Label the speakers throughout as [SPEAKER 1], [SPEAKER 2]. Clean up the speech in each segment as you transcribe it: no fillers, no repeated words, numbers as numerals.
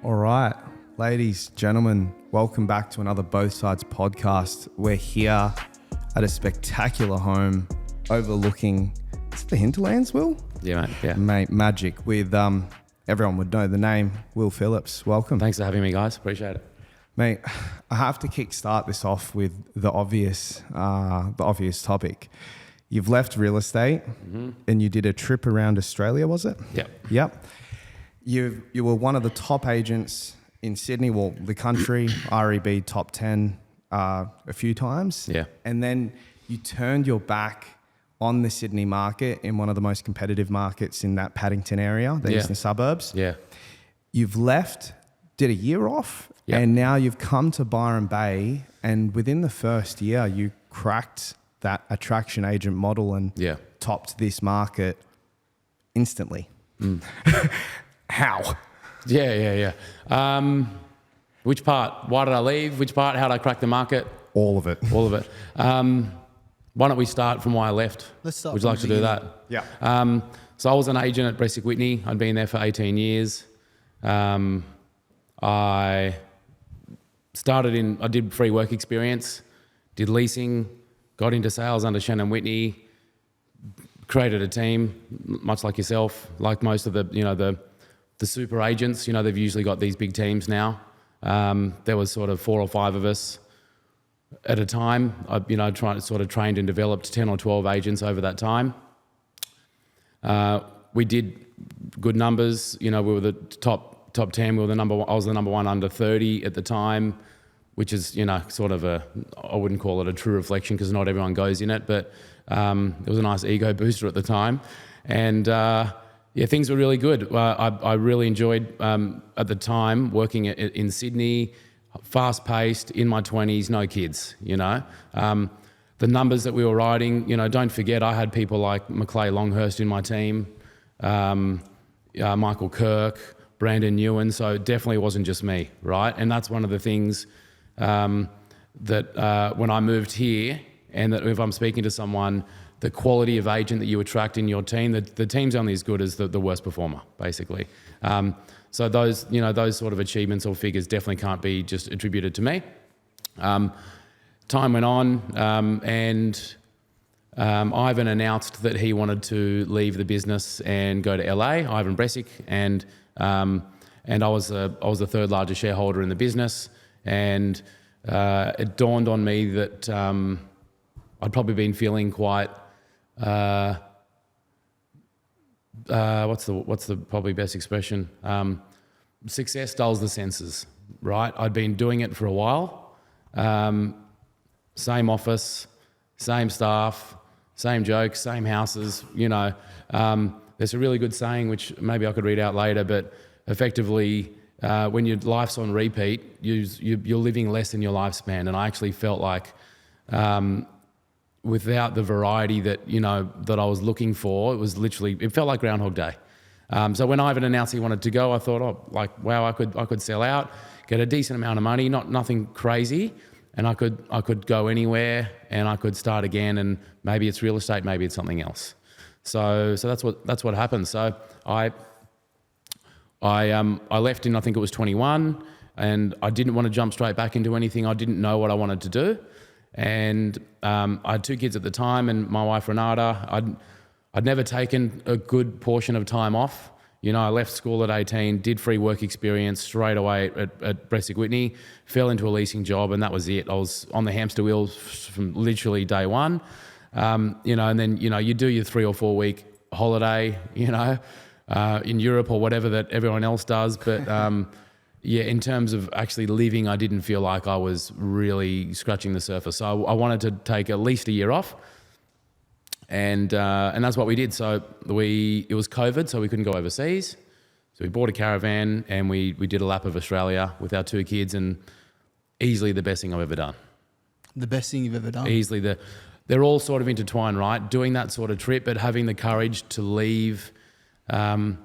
[SPEAKER 1] All right, ladies, gentlemen, welcome back to another Both Sides podcast. We're here at a spectacular home overlooking, is it the Hinterlands, Will?
[SPEAKER 2] Yeah, mate. Yeah.
[SPEAKER 1] Mate, magic with, everyone would know the name, Will Phillips. Welcome.
[SPEAKER 2] Thanks for having me, guys. Appreciate it.
[SPEAKER 1] Mate, I have to kickstart this off with the obvious topic. You've left real estate and you did a trip around Australia, was it?
[SPEAKER 2] Yep.
[SPEAKER 1] Yep. You were one of the top agents in Sydney, well, the country, REB top 10 a few times.
[SPEAKER 2] Yeah.
[SPEAKER 1] And then you turned your back on the Sydney market in one of the most competitive markets in that Paddington area, the eastern suburbs.
[SPEAKER 2] Yeah.
[SPEAKER 1] You've left, did a year off,
[SPEAKER 2] Yep.
[SPEAKER 1] and now you've come to Byron Bay, and within the first year, you cracked that attraction agent model and topped this market instantly. How?
[SPEAKER 2] Yeah. Which part? Why did I leave? Which part? How did I crack the market?
[SPEAKER 1] All of it.
[SPEAKER 2] All of it. Why don't we start from why I left?
[SPEAKER 3] Let's start.
[SPEAKER 2] Would you like to do that?
[SPEAKER 1] Yeah.
[SPEAKER 2] So I was an agent at Bressick Whitney. I'd been there for 18 years. I did free work experience, did leasing, got into sales under Shannon Whitney, created a team, much like yourself, like most of the super agents. They've usually got these big teams now. There was sort of 4 or 5 of us at a time. I trained and developed 10 or 12 agents over that time. We did good numbers. We were the top 10. We were I was the number one under 30 at the time, which is, sort of I wouldn't call it a true reflection because not everyone goes in it, but it was a nice ego booster at the time. And things were really good. I really enjoyed, at the time, working in Sydney, fast-paced, in my 20s, no kids, The numbers that we were writing, don't forget, I had people like Maclay Longhurst in my team, Michael Kirk, Brandon Ewan, so it definitely wasn't just me, right? And that's one of the things that when I moved here, and that if I'm speaking to someone, the quality of agent that you attract in your team, the team's only as good as the worst performer, basically. So those sort of achievements or figures definitely can't be just attributed to me. Time went on, and Ivan announced that he wanted to leave the business and go to LA, Ivan Bressick, and I was the third largest shareholder in the business, and it dawned on me that I'd probably been feeling quite what's the probably best expression? Success dulls the senses, right? I'd been doing it for a while, same office, same staff, same jokes, same houses. There's a really good saying which maybe I could read out later, but effectively, when your life's on repeat, you're living less than your lifespan. And I actually felt like without the variety that I was looking for, it felt like Groundhog Day. So when Ivan announced he wanted to go, I thought, wow, I could sell out, get a decent amount of money, nothing crazy, and I could go anywhere and I could start again. And maybe it's real estate, maybe it's something else. So that's what happened. So I left in, I think it was 21, and I didn't want to jump straight back into anything. I didn't know what I wanted to do. And I had 2 kids at the time, and my wife Renata. I'd never taken a good portion of time off. I left school at 18, did free work experience straight away at Bressick Whitney, fell into a leasing job, and that was it. I was on the hamster wheel from literally day one. And then you do your 3 or 4 week holiday, in Europe or whatever that everyone else does. But in terms of actually leaving, I didn't feel like I was really scratching the surface. So I wanted to take at least a year off, and that's what we did. So it was COVID, so we couldn't go overseas. So we bought a caravan and we did a lap of Australia with our 2 kids, and easily the best thing I've ever done.
[SPEAKER 3] The best thing you've ever done?
[SPEAKER 2] Easily they're all sort of intertwined, right? Doing that sort of trip, but having the courage to leave and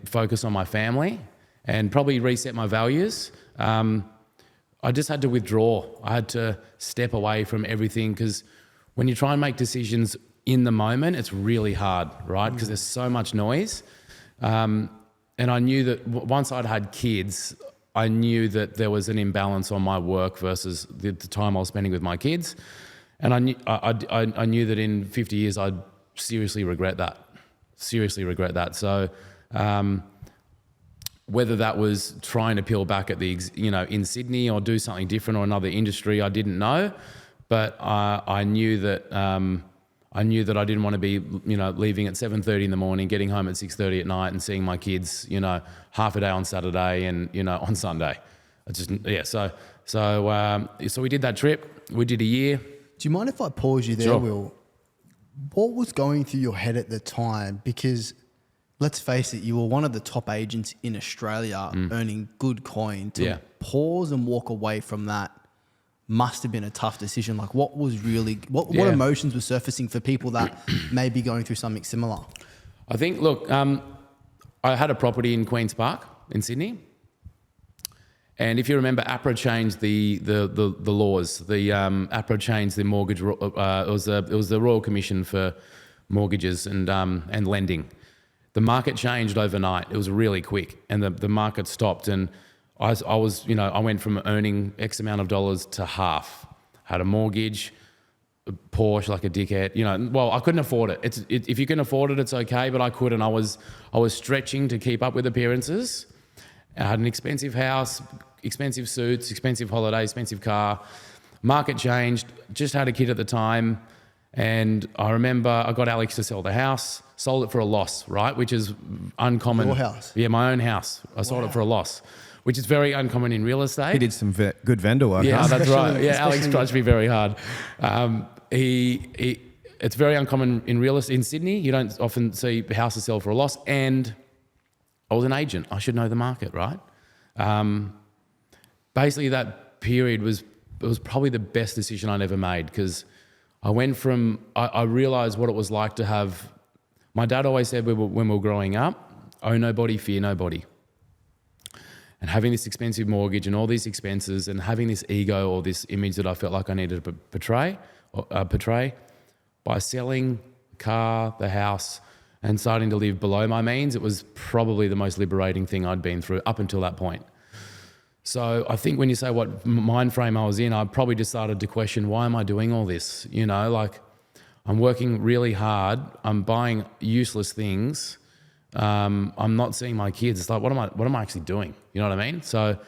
[SPEAKER 2] focus on my family and probably reset my values. I just had to withdraw. I had to step away from everything, because when you try and make decisions in the moment, it's really hard, right? Because there's so much noise. I knew that once I'd had kids, I knew that there was an imbalance on my work versus the time I was spending with my kids. And I knew that in 50 years, I'd seriously regret that. So whether that was trying to peel back at in Sydney or do something different or another industry, I didn't know. But I knew that I didn't want to be, leaving at 7:30 in the morning, getting home at 6:30 at night, and seeing my kids, half a day on Saturday and on Sunday. So we did that trip. We did a year.
[SPEAKER 3] Do you mind if I pause you there,
[SPEAKER 2] Sure.
[SPEAKER 3] Will? What was going through your head at the time? Because let's face it, you were one of the top agents in Australia, earning good coin. To pause and walk away from that must have been a tough decision. Like, what emotions were surfacing for people that may be going through something similar?
[SPEAKER 2] I think, look, I had a property in Queen's Park in Sydney. And if you remember, APRA changed the laws. APRA changed the mortgage. It was the Royal Commission for Mortgages and Lending. The market changed overnight. It was really quick, and the market stopped. And I went from earning X amount of dollars to half. Had a mortgage, a Porsche like a dickhead. I couldn't afford it. If you can afford it, it's okay, but I couldn't. I was stretching to keep up with appearances. I had an expensive house, expensive suits, expensive holiday, expensive car. Market changed. Just had a kid at the time. And I remember I got Alex to sell the house, sold it for a loss, right? Which is uncommon.
[SPEAKER 3] Your house?
[SPEAKER 2] Yeah, my own house. I sold it for a loss, which is very uncommon in real estate.
[SPEAKER 1] He did some good vendor work.
[SPEAKER 2] Yeah,
[SPEAKER 1] huh?
[SPEAKER 2] that's right. Yeah, Alex trudged me very hard. It's very uncommon in real estate in Sydney. You don't often see houses sell for a loss. And I was an agent. I should know the market, right? Basically, that period was probably the best decision I ever made, because I went from, I realized what it was like to have, my dad always said when we were growing up, owe nobody, fear nobody. And having this expensive mortgage and all these expenses and having this ego or this image that I felt like I needed to portray by selling the car, the house, and starting to live below my means, it was probably the most liberating thing I'd been through up until that point. So I think when you say what mind frame I was in, I probably just started to question, why am I doing all this? I'm working really hard. I'm buying useless things. I'm not seeing my kids. It's like, what am I actually doing? You know what I mean? So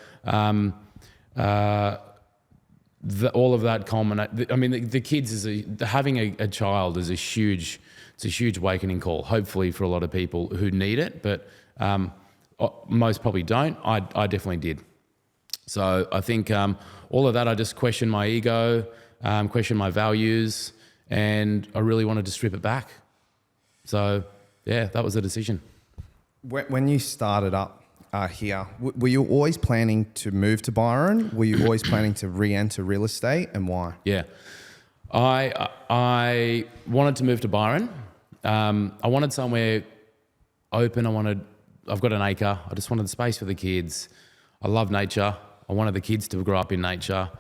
[SPEAKER 2] all of that culminate. I mean, the kids having a child is a huge awakening call. Hopefully for a lot of people who need it, but most probably don't. I definitely did. So I think all of that, I just questioned my ego, questioned my values, and I really wanted to strip it back. So yeah, that was the decision.
[SPEAKER 1] When you started up here, were you always planning to move to Byron? Were you always planning to re-enter real estate, and why?
[SPEAKER 2] Yeah, I wanted to move to Byron. I wanted somewhere open. I've got an acre. I just wanted space for the kids. I love nature. I wanted the kids to grow up in nature.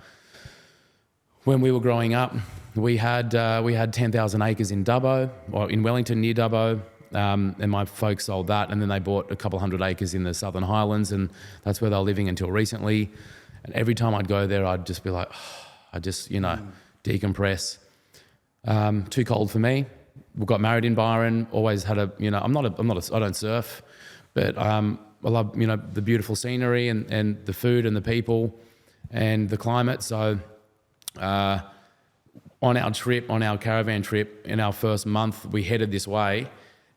[SPEAKER 2] When we were growing up, we had 10,000 acres in Dubbo, or in Wellington near Dubbo, and my folks sold that, and then they bought a couple hundred acres in the Southern Highlands, and that's where they were living until recently. And every time I'd go there, I'd just be like, decompress. Too cold for me. We got married in Byron. Always had I don't surf, but I love, the beautiful scenery and the food and the people and the climate. So on our caravan trip, in our first month, we headed this way,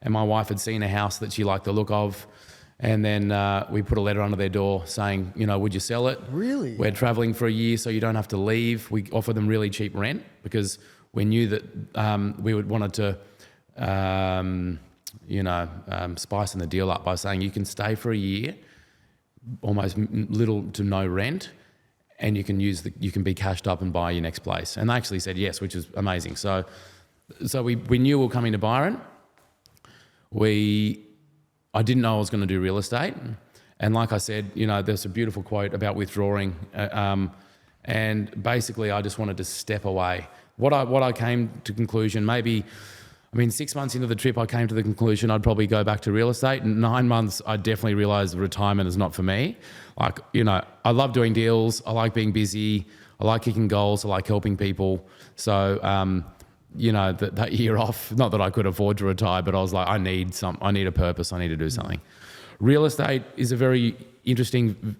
[SPEAKER 2] and my wife had seen a house that she liked the look of. And then we put a letter under their door saying, would you sell it?
[SPEAKER 3] Really?
[SPEAKER 2] We're traveling for a year, so you don't have to leave. We offer them really cheap rent because we knew that we wanted to spicing the deal up by saying you can stay for a year, almost little to no rent, and you can be cashed up and buy your next place. And they actually said yes, which is amazing. So we knew we were coming to Byron. I didn't know I was going to do real estate, and like I said, there's a beautiful quote about withdrawing, and basically I just wanted to step away. What I came to conclusion, maybe I mean, 6 months into the trip, I came to the conclusion I'd probably go back to real estate. In 9 months, I definitely realized retirement is not for me. Like, you know, I love doing deals. I like being busy. I like kicking goals. I like helping people. So, you know, that year off, not that I could afford to retire, but I was like, I need a purpose. I need to do something. Real estate is a very interesting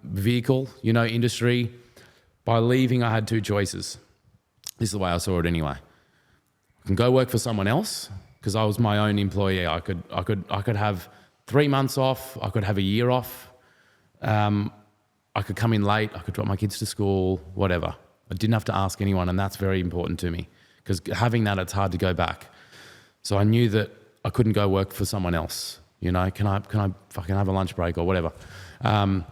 [SPEAKER 2] vehicle, you know, industry. By leaving, I had two choices. This is the way I saw it anyway. I can go work for someone else because I was my own employee. I could have 3 months off. I could have a year off. I could come in late. I could drop my kids to school, whatever. I didn't have to ask anyone, and that's very important to me because having that, it's hard to go back. So I knew that I couldn't go work for someone else. You know, can I fucking have a lunch break or whatever? And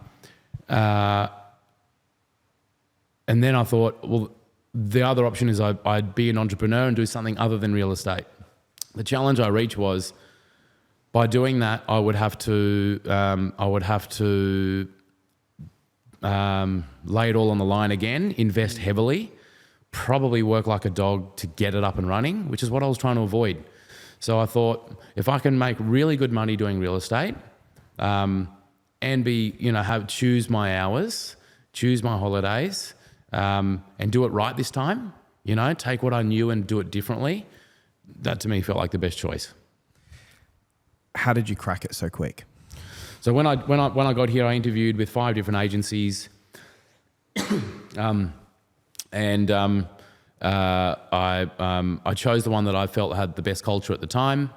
[SPEAKER 2] then I thought, well, the other option is I'd be an entrepreneur and do something other than real estate. The challenge I reached was by doing that, I would have to lay it all on the line again, invest heavily, probably work like a dog to get it up and running, which is what I was trying to avoid. So I thought if I can make really good money doing real estate, and be, you know, choose my hours, choose my holidays, and do it right this time, you know, take what I knew and do it differently. That to me felt like the best choice.
[SPEAKER 1] How did you crack it so quick?
[SPEAKER 2] So when I got here, I interviewed with 5 different agencies, I chose the one that I felt had the best culture at the time,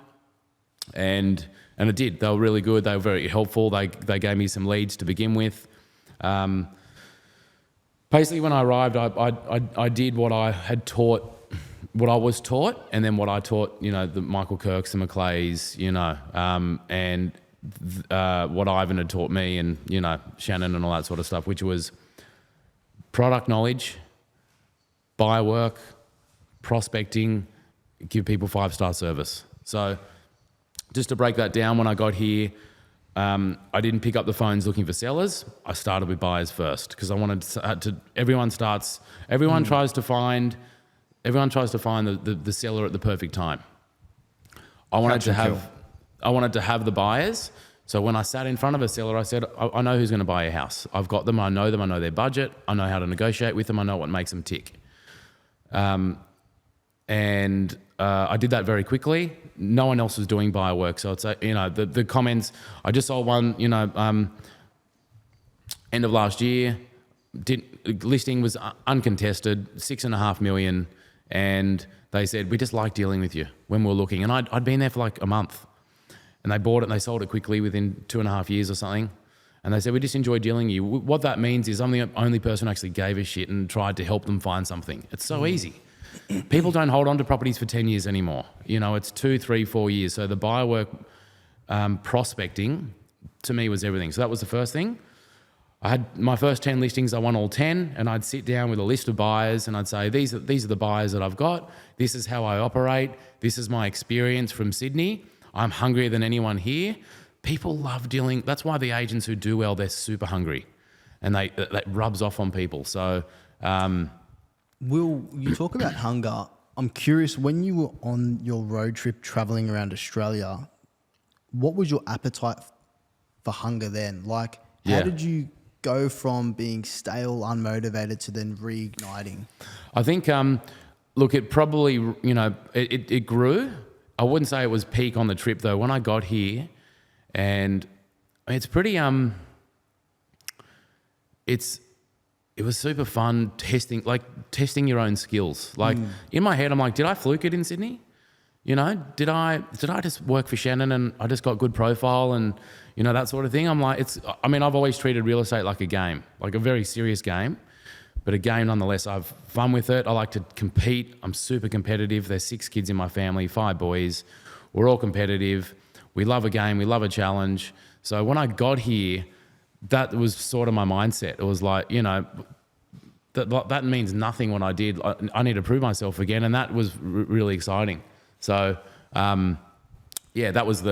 [SPEAKER 2] and it did. They were really good. They were very helpful. They gave me some leads to begin with. Basically, when I arrived, I did what I had taught, what I was taught, and then what I taught, you know, the Michael Kirks, the McClays, you know, and what Ivan had taught me, and, you know, Shannon and all that sort of stuff, which was product knowledge, buyer work, prospecting, give people 5-star service. So just to break that down, when I got here, I didn't pick up the phones looking for sellers. I started with buyers first because I wanted to. Everyone tries to find the seller at the perfect time. I wanted to have the buyers. So when I sat in front of a seller, I said, I know who's going to buy a house. I've got them. I know their budget. I know how to negotiate with them. I know what makes them tick. I did that very quickly. No one else was doing buyer work. So it's, you know, the comments, I just saw one, you know, end of last year, listing was uncontested, 6.5 million. And they said, we just like dealing with you when we're looking. And I'd been there for like a month, and they bought it and they sold it quickly within 2.5 years or something. And they said, we just enjoy dealing with you. What that means is I'm the only person who actually gave a shit and tried to help them find something. It's so easy. People don't hold on to properties for 10 years anymore. You know, it's 2, 3, 4 years. So the buyer work, prospecting, to me was everything. So that was the first thing. I had my first 10 listings, I won all 10, and I'd sit down with a list of buyers and I'd say, these are the buyers that I've got. This is how I operate. This is my experience from Sydney. I'm hungrier than anyone here. People love dealing. That's why the agents who do well, they're super hungry, and that rubs off on people. So,
[SPEAKER 3] Will, you talk about hunger. I'm curious, when you were on your road trip traveling around Australia, what was your appetite for hunger then? Like, how did you go from being stale, unmotivated to then reigniting?
[SPEAKER 2] I think, look, it probably, you know, it grew. I wouldn't say it was peak on the trip though. When I got here, and it's pretty, it was super fun testing your own skills. Like in my head, I'm like, did I fluke it in Sydney? You know, did I just work for Shannon and I just got good profile and, you know, that sort of thing? I'm like, I've always treated real estate like a game, like a very serious game, but a game nonetheless. I've fun with it. I like to compete. I'm super competitive. There's 6 kids in my family, 5 boys. We're all competitive. We love a game. We love a challenge. So when I got here, that was sort of my mindset. It was like, you know, that means nothing when I did. I need to prove myself again, and that was really exciting. So, yeah, that's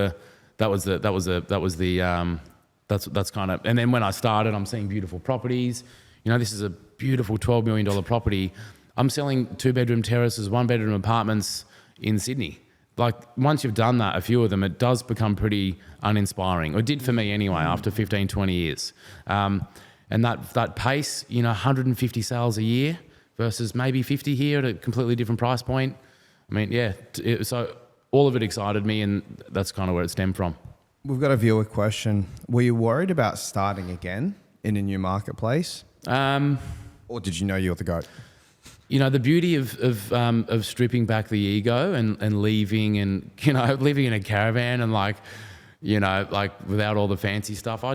[SPEAKER 2] kind of, and then when I started, I'm seeing beautiful properties. You know, this is a beautiful $12 million property. I'm selling 2-bedroom terraces, 1-bedroom apartments, in Sydney. Like once you've done that, a few of them, it does become pretty uninspiring. Or it did for me anyway, after 15, 20 years. And that pace, 150 sales a year versus maybe 50 here at a completely different price point. I mean, yeah. So all of it excited me, and that's kind of where it stemmed from.
[SPEAKER 1] We've got a viewer question. Were you worried about starting again in a new marketplace? Or did you know you were the GOAT?
[SPEAKER 2] The beauty of stripping back the ego and leaving and, living in a caravan and like without all the fancy stuff, I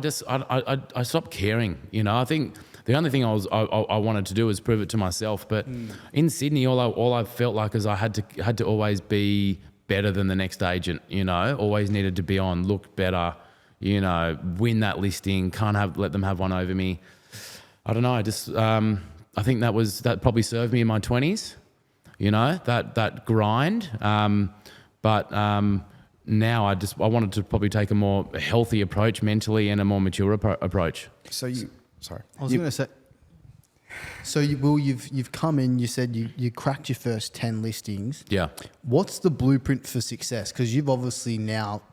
[SPEAKER 2] stopped caring. I think the only thing I wanted to do was prove it to myself. But in Sydney, all I felt like is I had to always be better than the next agent, always needed to be on, look better, win that listing, can't let them have one over me. I don't know. I think that probably served me in my 20s, that grind. But now I wanted to probably take a more healthy approach mentally and a more mature approach.
[SPEAKER 3] I was going to say, so you've come in, you said you cracked your first 10 listings.
[SPEAKER 2] Yeah.
[SPEAKER 3] What's the blueprint for success? Because you've obviously now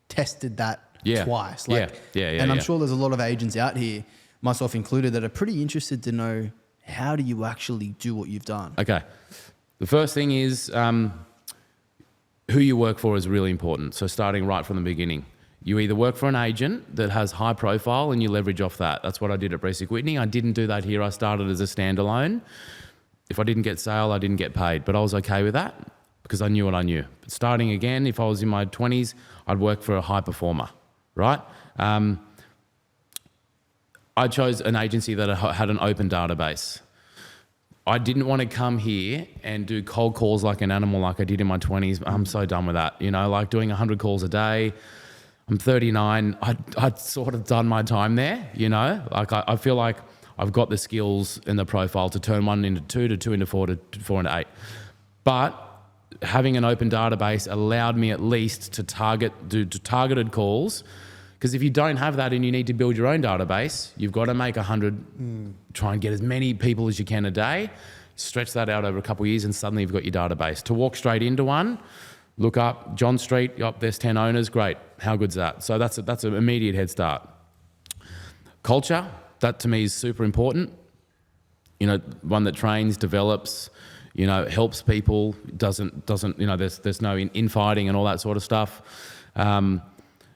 [SPEAKER 3] tested that twice. And I'm sure there's a lot of agents out here, myself included, that are pretty interested to know, how do you actually do what you've done?
[SPEAKER 2] Okay. The first thing is who you work for is really important. So starting right from the beginning. You either work for an agent that has high profile and you leverage off that. That's what I did at Bresic Whitney. I didn't do that here. I started as a standalone. If I didn't get sale, I didn't get paid. But I was okay with that because I knew what I knew. But starting again, if I was in my 20s, I'd work for a high performer, right? I chose an agency that had an open database. I didn't want to come here and do cold calls like an animal like I did in my 20s. I'm so done with that. Like doing 100 calls a day. I'm 39. I'd sort of done my time there, Like I feel like I've got the skills and the profile to turn 1 into 2, to 2 into 4, to 4 into 8. But having an open database allowed me at least to do targeted calls. Because if you don't have that and you need to build your own database, you've got to make 100, try and get as many people as you can a day, stretch that out over a couple of years, and suddenly you've got your database. To walk straight into one, look up John Street, there's 10 owners, great. How good's that? So that's an immediate head start. Culture, that to me is super important. One that trains, develops, helps people, doesn't there's no infighting and all that sort of stuff.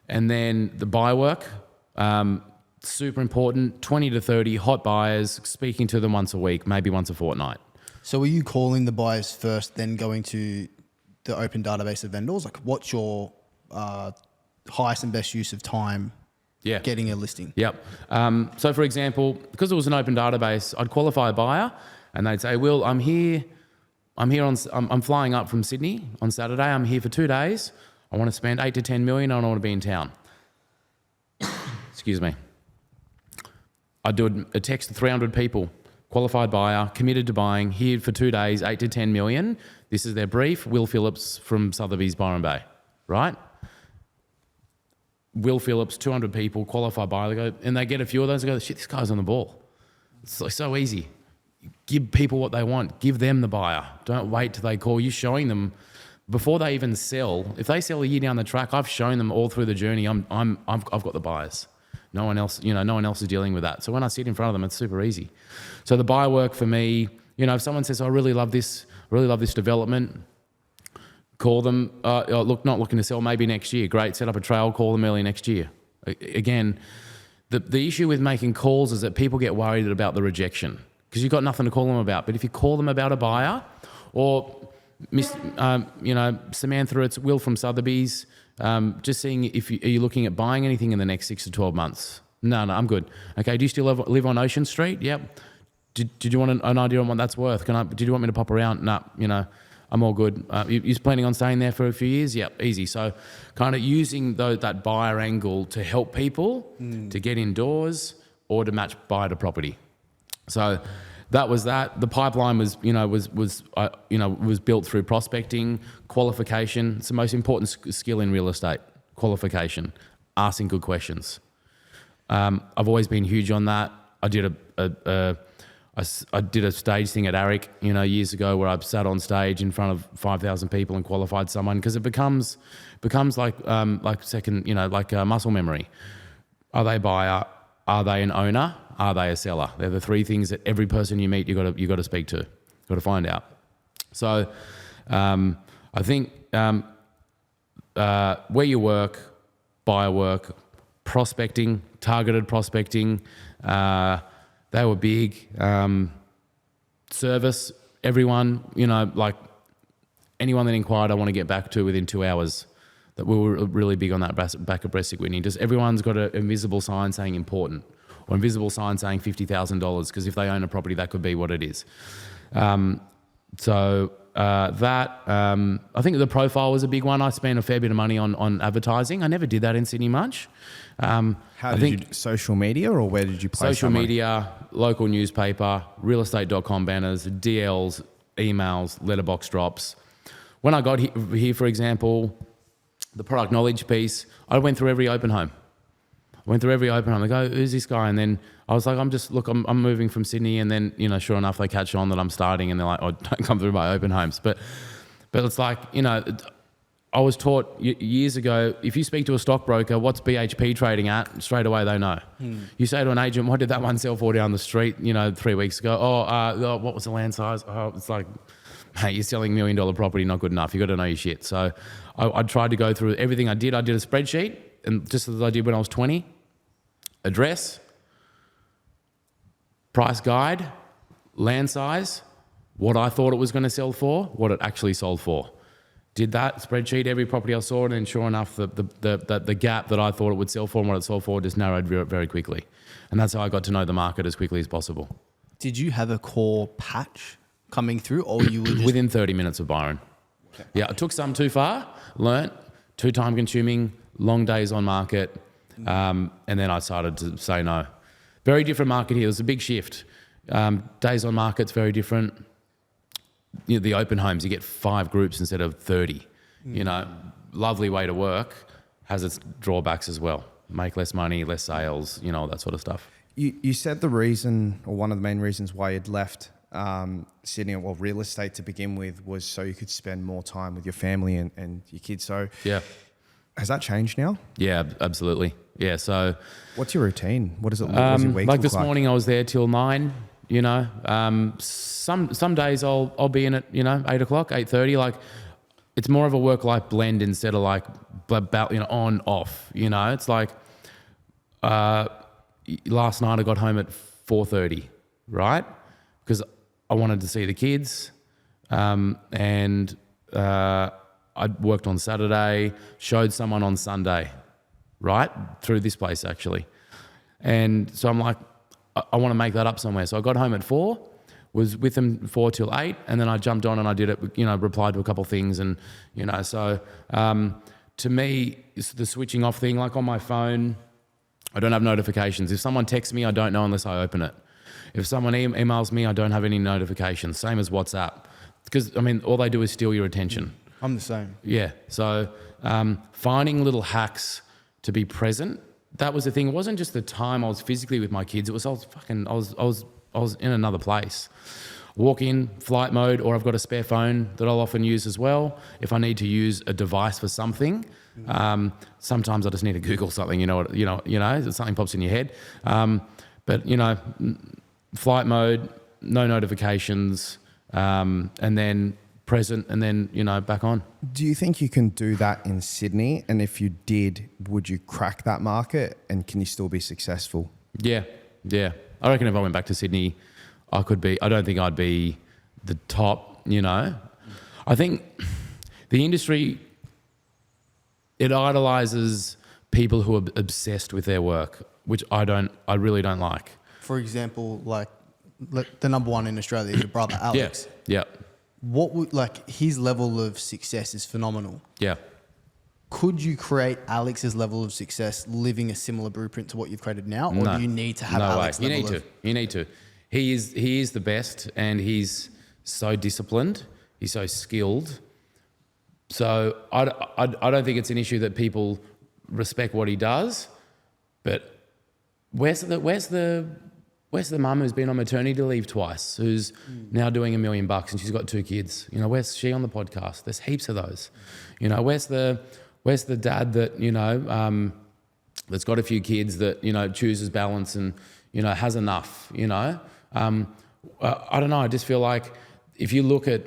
[SPEAKER 2] And then the buyer work, super important, 20 to 30 hot buyers, speaking to them once a week, maybe once a fortnight.
[SPEAKER 3] So are you calling the buyers first, then going to the open database of vendors? Like what's your highest and best use of time getting a listing?
[SPEAKER 2] Yep. So for example, because it was an open database, I'd qualify a buyer and they'd say, Will, I'm flying up from Sydney on Saturday. I'm here for 2 days. I want to spend 8 to 10 million. I don't want to be in town. Excuse me. I'd do a text to 300 people, qualified buyer, committed to buying, here for 2 days, 8 to 10 million. This is their brief. Will Phillips from Sotheby's, Byron Bay, right? Will Phillips, 200 people, qualified buyer, they get a few of those and go, shit, this guy's on the ball. It's like so easy. Give people what they want. Give them the buyer. Don't wait till they call you, showing them before they even sell. If they sell a year down the track, I've shown them all through the journey. I've got the buyers. No one else is dealing with that. So when I sit in front of them, it's super easy. So the buyer work for me, if someone says, I really love this development, call them. Look, not looking to sell, maybe next year. Great, set up a trail, call them early next year. Again, the issue with making calls is that people get worried about the rejection because you've got nothing to call them about. But if you call them about a buyer, or Samantha, it's Will from Sotheby's. Just seeing are you looking at buying anything in the next 6 to 12 months? No, I'm good. Okay, do you still live on Ocean Street? Yep. Did you want an idea on what that's worth? Did you want me to pop around? No, I'm all good. You're planning on staying there for a few years? Yep, easy. So kind of using that buyer angle to help people to get indoors or to match buyer to property. So that was that. The pipeline was built through prospecting, qualification. It's the most important skill in real estate, qualification, asking good questions. I've always been huge on that. I did I did a stage thing at ARIC, years ago, where I sat on stage in front of 5,000 people and qualified someone, because it becomes like second, like muscle memory. Are they a buyer? Are they an owner? Are they a seller? They're the three things that every person you meet, you got to speak to, got to find out. So I think where you work, buyer work, prospecting, targeted prospecting, they were big. Service, everyone, like anyone that inquired, I want to get back to within 2 hours. That we were really big on that back of Bresic Whitney. Just everyone's got an invisible sign saying important, or invisible sign saying $50,000, because if they own a property, that could be what it is. I think the profile was a big one. I spent a fair bit of money on advertising. I never did that in Sydney much.
[SPEAKER 1] How did you, social media, or where did you place
[SPEAKER 2] social media, local newspaper, realestate.com banners, DLs, emails, letterbox drops. When I got here, for example, the product knowledge piece, I went through every open home. They go, who's this guy? And then I was like, I'm moving from Sydney. And then, sure enough, they catch on that I'm starting, and they're like, oh, don't come through my open homes. But it's like, I was taught years ago, if you speak to a stockbroker, what's BHP trading at? Straight away they know. You say to an agent, what did that one sell for down the street, 3 weeks ago? What was the land size? It's like, hey, you're selling $1 million property, not good enough. You got to know your shit. So I tried to go through everything I did. I did a spreadsheet, and just as I did when I was 20, address, price guide, land size, what I thought it was going to sell for, what it actually sold for. Did that spreadsheet, every property I saw, and then sure enough, the gap that I thought it would sell for and what it sold for just narrowed very, very quickly. And that's how I got to know the market as quickly as possible.
[SPEAKER 3] Did you have a core patch coming through, or you were just...
[SPEAKER 2] Within 30 minutes of Byron. Okay. Yeah, I took some too far, learnt, too time consuming, long days on market, and then I started to say no. Very different market here. There's a big shift. Days on market's very different. The open homes, you get 5 groups instead of 30. Lovely way to work, has its drawbacks as well. Make less money, less sales, all that sort of stuff.
[SPEAKER 1] You said the reason, or one of the main reasons why you'd left Sydney, well, real estate to begin with, was so you could spend more time with your family and your kids. So
[SPEAKER 2] yeah.
[SPEAKER 1] Has that changed now?
[SPEAKER 2] Yeah, absolutely. Yeah, so...
[SPEAKER 1] What's your routine? What does it look like? Your week
[SPEAKER 2] like this morning I was there till 9, Some days I'll be in at, 8 o'clock, 8:30. Like, it's more of a work-life blend instead of like, on, off, It's like, last night I got home at 4:30, right? Because I wanted to see the kids, and I worked on Saturday, showed someone on Sunday, right? Through this place, actually. And so I'm like, I want to make that up somewhere. So I got home at 4, was with them 4 till 8, and then I jumped on and I did it, replied to a couple of things. And, so to me, it's the switching off thing. Like on my phone, I don't have notifications. If someone texts me, I don't know unless I open it. If someone emails me, I don't have any notifications. Same as WhatsApp. Because, all they do is steal your attention.
[SPEAKER 3] I'm the same.
[SPEAKER 2] Yeah. So finding little hacks to be present, that was the thing. It wasn't just the time I was physically with my kids. It was I was in another place. Walk in, flight mode, or I've got a spare phone that I'll often use as well. If I need to use a device for something, sometimes I just need to Google something. Something pops in your head. But flight mode, no notifications, and then present, and then back on.
[SPEAKER 1] Do you think you can do that in Sydney? And if you did, would you crack that market, and can you still be successful?
[SPEAKER 2] Yeah. I reckon if I went back to Sydney, I could be. I don't think I'd be the top. I think the industry, it idolizes people who are obsessed with their work, which I really don't like.
[SPEAKER 3] For example, like the number one in Australia is your brother Alex.
[SPEAKER 2] Yeah.
[SPEAKER 3] What would, his level of success is phenomenal.
[SPEAKER 2] Yeah.
[SPEAKER 3] Could you create Alex's level of success living a similar blueprint to what you've created now? Or do you need to have Alex
[SPEAKER 2] level? You need to. He is the best, and he's so disciplined. He's so skilled. So I don't think it's an issue that people respect what he does, but where's the where's the mum who's been on maternity leave twice, who's now doing $1 million and she's got 2 kids? You know, where's she on the podcast? There's heaps of those. You know, where's the dad that, you know, that's got a few kids that, you know, chooses balance and, you know, has enough, you know? I don't know. I just feel like if you look at,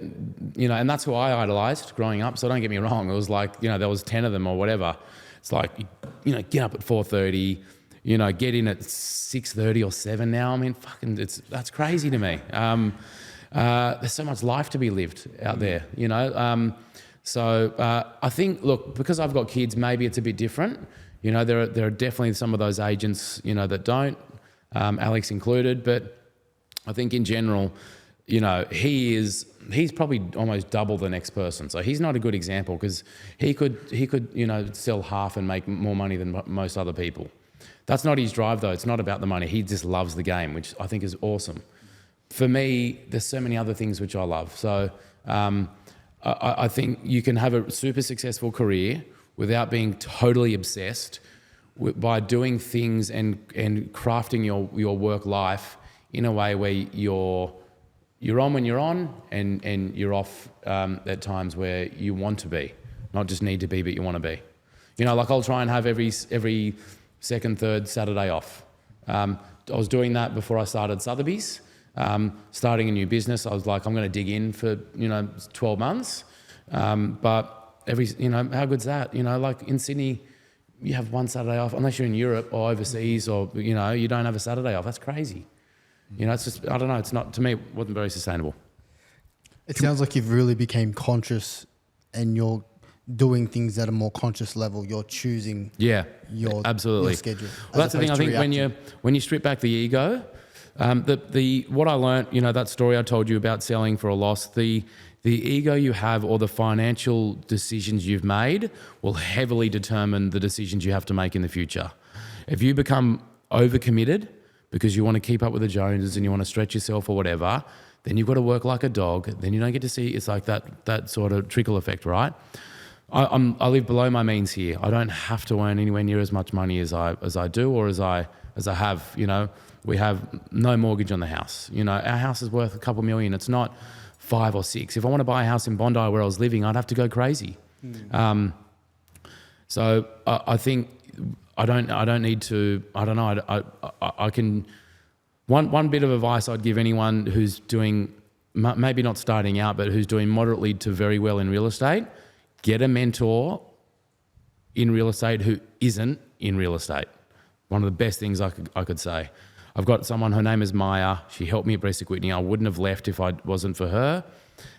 [SPEAKER 2] you know, and that's who I idolized growing up. So don't get me wrong. It was like, you know, there was 10 of them or whatever. It's like, you know, get up at 4:30, you know, get in at 6:30 or 7 now. I mean, that's crazy to me. There's so much life to be lived out there, you know? So I think, look, because I've got kids, maybe it's a bit different. You know, there are definitely some of those agents, you know, that don't, Alex included, but I think in general, you know, he's probably almost double the next person. So he's not a good example because he could, you know, sell half and make more money than most other people. That's not his drive though. It's not about the money. He just loves the game, which I think is awesome. For me, there's so many other things which I love. So I think you can have a super successful career without being totally obsessed by doing things and crafting your work life in a way where you're on when you're on and you're off at times where you want to be, not just need to be, but you want to be. You know, like I'll try and have every second, third Saturday off. I was doing that before I started Sotheby's. Starting a new business, I was like, I'm going to dig in for, you know, 12 months. But you know, how good's that? You know, like in Sydney, you have one Saturday off, unless you're in Europe or overseas or, you know, you don't have a Saturday off. That's crazy. You know, it's just, I don't know, it's not, to me, it wasn't very sustainable.
[SPEAKER 3] It sounds like you've really became conscious and you're doing things at a more conscious level. You're choosing
[SPEAKER 2] absolutely.
[SPEAKER 3] your schedule.
[SPEAKER 2] Well, that's the thing. I think when you strip back the ego, what I learned, you know, that story I told you about selling for a loss, the ego you have or the financial decisions you've made will heavily determine the decisions you have to make in the future. If you become overcommitted because you want to keep up with the Joneses and you want to stretch yourself or whatever, then you've got to work like a dog. Then you don't get to see, it's like that sort of trickle effect, right? I live below my means here. I don't have to earn anywhere near as much money as I do or as I have. You know, we have no mortgage on the house. You know, our house is worth a couple million. It's not 5 or 6. If I want to buy a house in Bondi where I was living, I'd have to go crazy. So I think I don't need to. I don't know. I can. One bit of advice I'd give anyone who's doing, maybe not starting out, but who's doing moderately to very well in real estate, get a mentor in real estate who isn't in real estate. One of the best things I could say. I've got someone, her name is Maya. She helped me at Bresic Whitney. I wouldn't have left if I wasn't for her.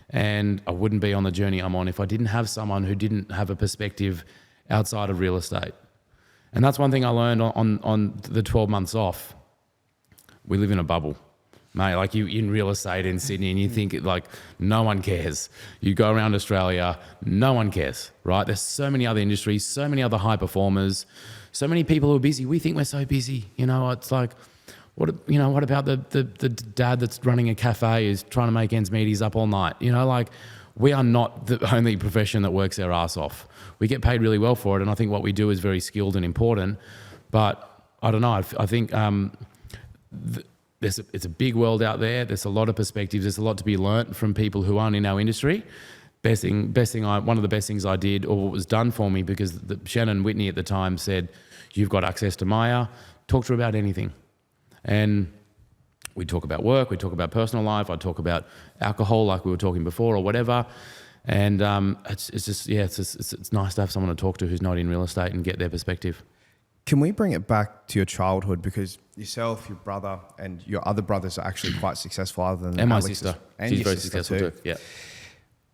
[SPEAKER 2] And I wouldn't be on the journey I'm on if I didn't have someone who didn't have a perspective outside of real estate. And that's one thing I learned on the 12 months off. We live in a bubble, mate. Like you in real estate in Sydney and you think like no one cares. You go around Australia, no one cares, right? There's so many other industries, so many other high performers, so many people who are busy. We think we're so busy. You know, it's like, what about the dad that's running a cafe who's trying to make ends meet? He's up all night. You know, like we are not the only profession that works their ass off. We get paid really well for it, and I think what we do is very skilled and important. But I don't know. I think it's a big world out there. There's a lot of perspectives. There's a lot to be learnt from people who aren't in our industry. One of the best things I did, or what was done for me, because Shannon Whitney at the time said, "You've got access to Maya. Talk to her about anything." And we talk about work, we talk about personal life, I talk about alcohol like we were talking before or whatever. And it's nice to have someone to talk to who's not in real estate and get their perspective.
[SPEAKER 1] Can we bring it back to your childhood? Because yourself, your brother, and your other brothers are actually quite successful other than
[SPEAKER 2] and my
[SPEAKER 1] Alex's,
[SPEAKER 2] sister.
[SPEAKER 1] And
[SPEAKER 2] she's
[SPEAKER 1] your
[SPEAKER 2] very
[SPEAKER 1] sister
[SPEAKER 2] successful too. Yeah.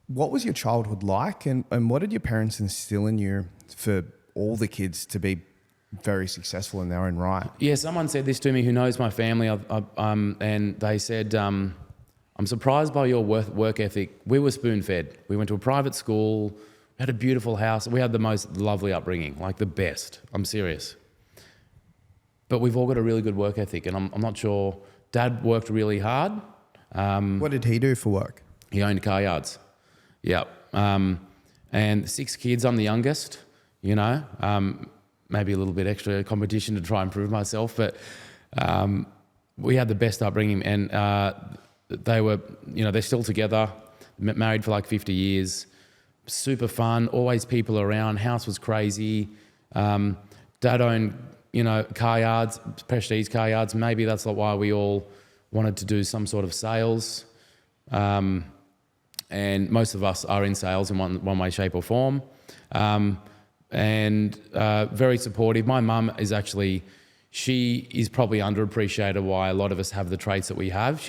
[SPEAKER 1] What was your childhood like and what did your parents instill in you for all the kids to be very successful in their own right?
[SPEAKER 2] Yeah, someone said this to me who knows my family, and they said, I'm surprised by your work ethic. We were spoon-fed. We went to a private school, we had a beautiful house, we had the most lovely upbringing, like the best. I'm serious. But we've all got a really good work ethic, and I'm not sure. Dad worked really hard.
[SPEAKER 1] What did he do for work?
[SPEAKER 2] He owned car yards. Yeah. And 6 kids, I'm the youngest, you know. Maybe a little bit extra competition to try and prove myself. But we had the best upbringing, and they were, they're still together, married for like 50 years, super fun, always people around, house was crazy. Dad owned, car yards, prestige car yards. Maybe that's like why we all wanted to do some sort of sales. And most of us are in sales in one way, shape or form. And very supportive. My mum is actually, she is probably underappreciated why a lot of us have the traits that we have.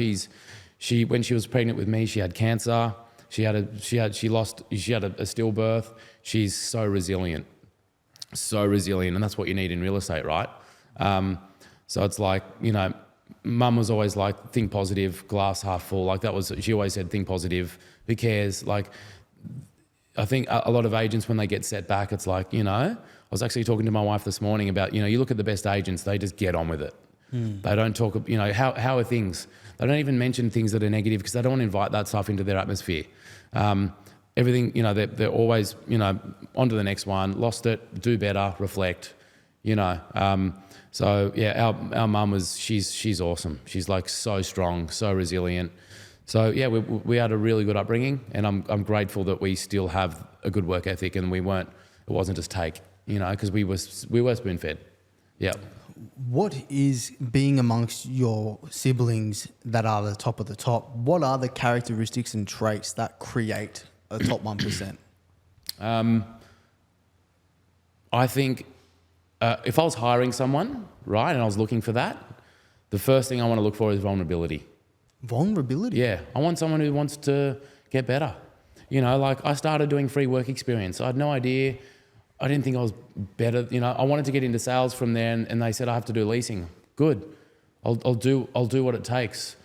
[SPEAKER 2] When she was pregnant with me, she had cancer. She had a stillbirth. She's so resilient, and that's what you need in real estate, right? So it's like, Mum was always like, think positive, glass half full. Like she always said, think positive. Who cares? Like, I think a lot of agents, when they get set back, it's like, I was actually talking to my wife this morning about, you look at the best agents, they just get on with it. They don't talk, how are things? They don't even mention things that are negative because they don't want to invite that stuff into their atmosphere. Everything, they're always, on to the next one, lost it, do better, reflect, So yeah, our mum she's awesome. She's like so strong, so resilient. So yeah, we had a really good upbringing, and I'm grateful that we still have a good work ethic, and it wasn't just take, because we were spoon fed. Yeah.
[SPEAKER 3] What is being amongst your siblings that are the top of the top? What are the characteristics and traits that create a top 1%?
[SPEAKER 2] I think if I was hiring someone, right, and I was looking for that, the first thing I want to look for is vulnerability.
[SPEAKER 3] Vulnerability?
[SPEAKER 2] Yeah. I want someone who wants to get better. Like I started doing free work experience. I had no idea. I didn't think I was better. I wanted to get into sales from there, and they said I have to do leasing. Good. I'll do what it takes.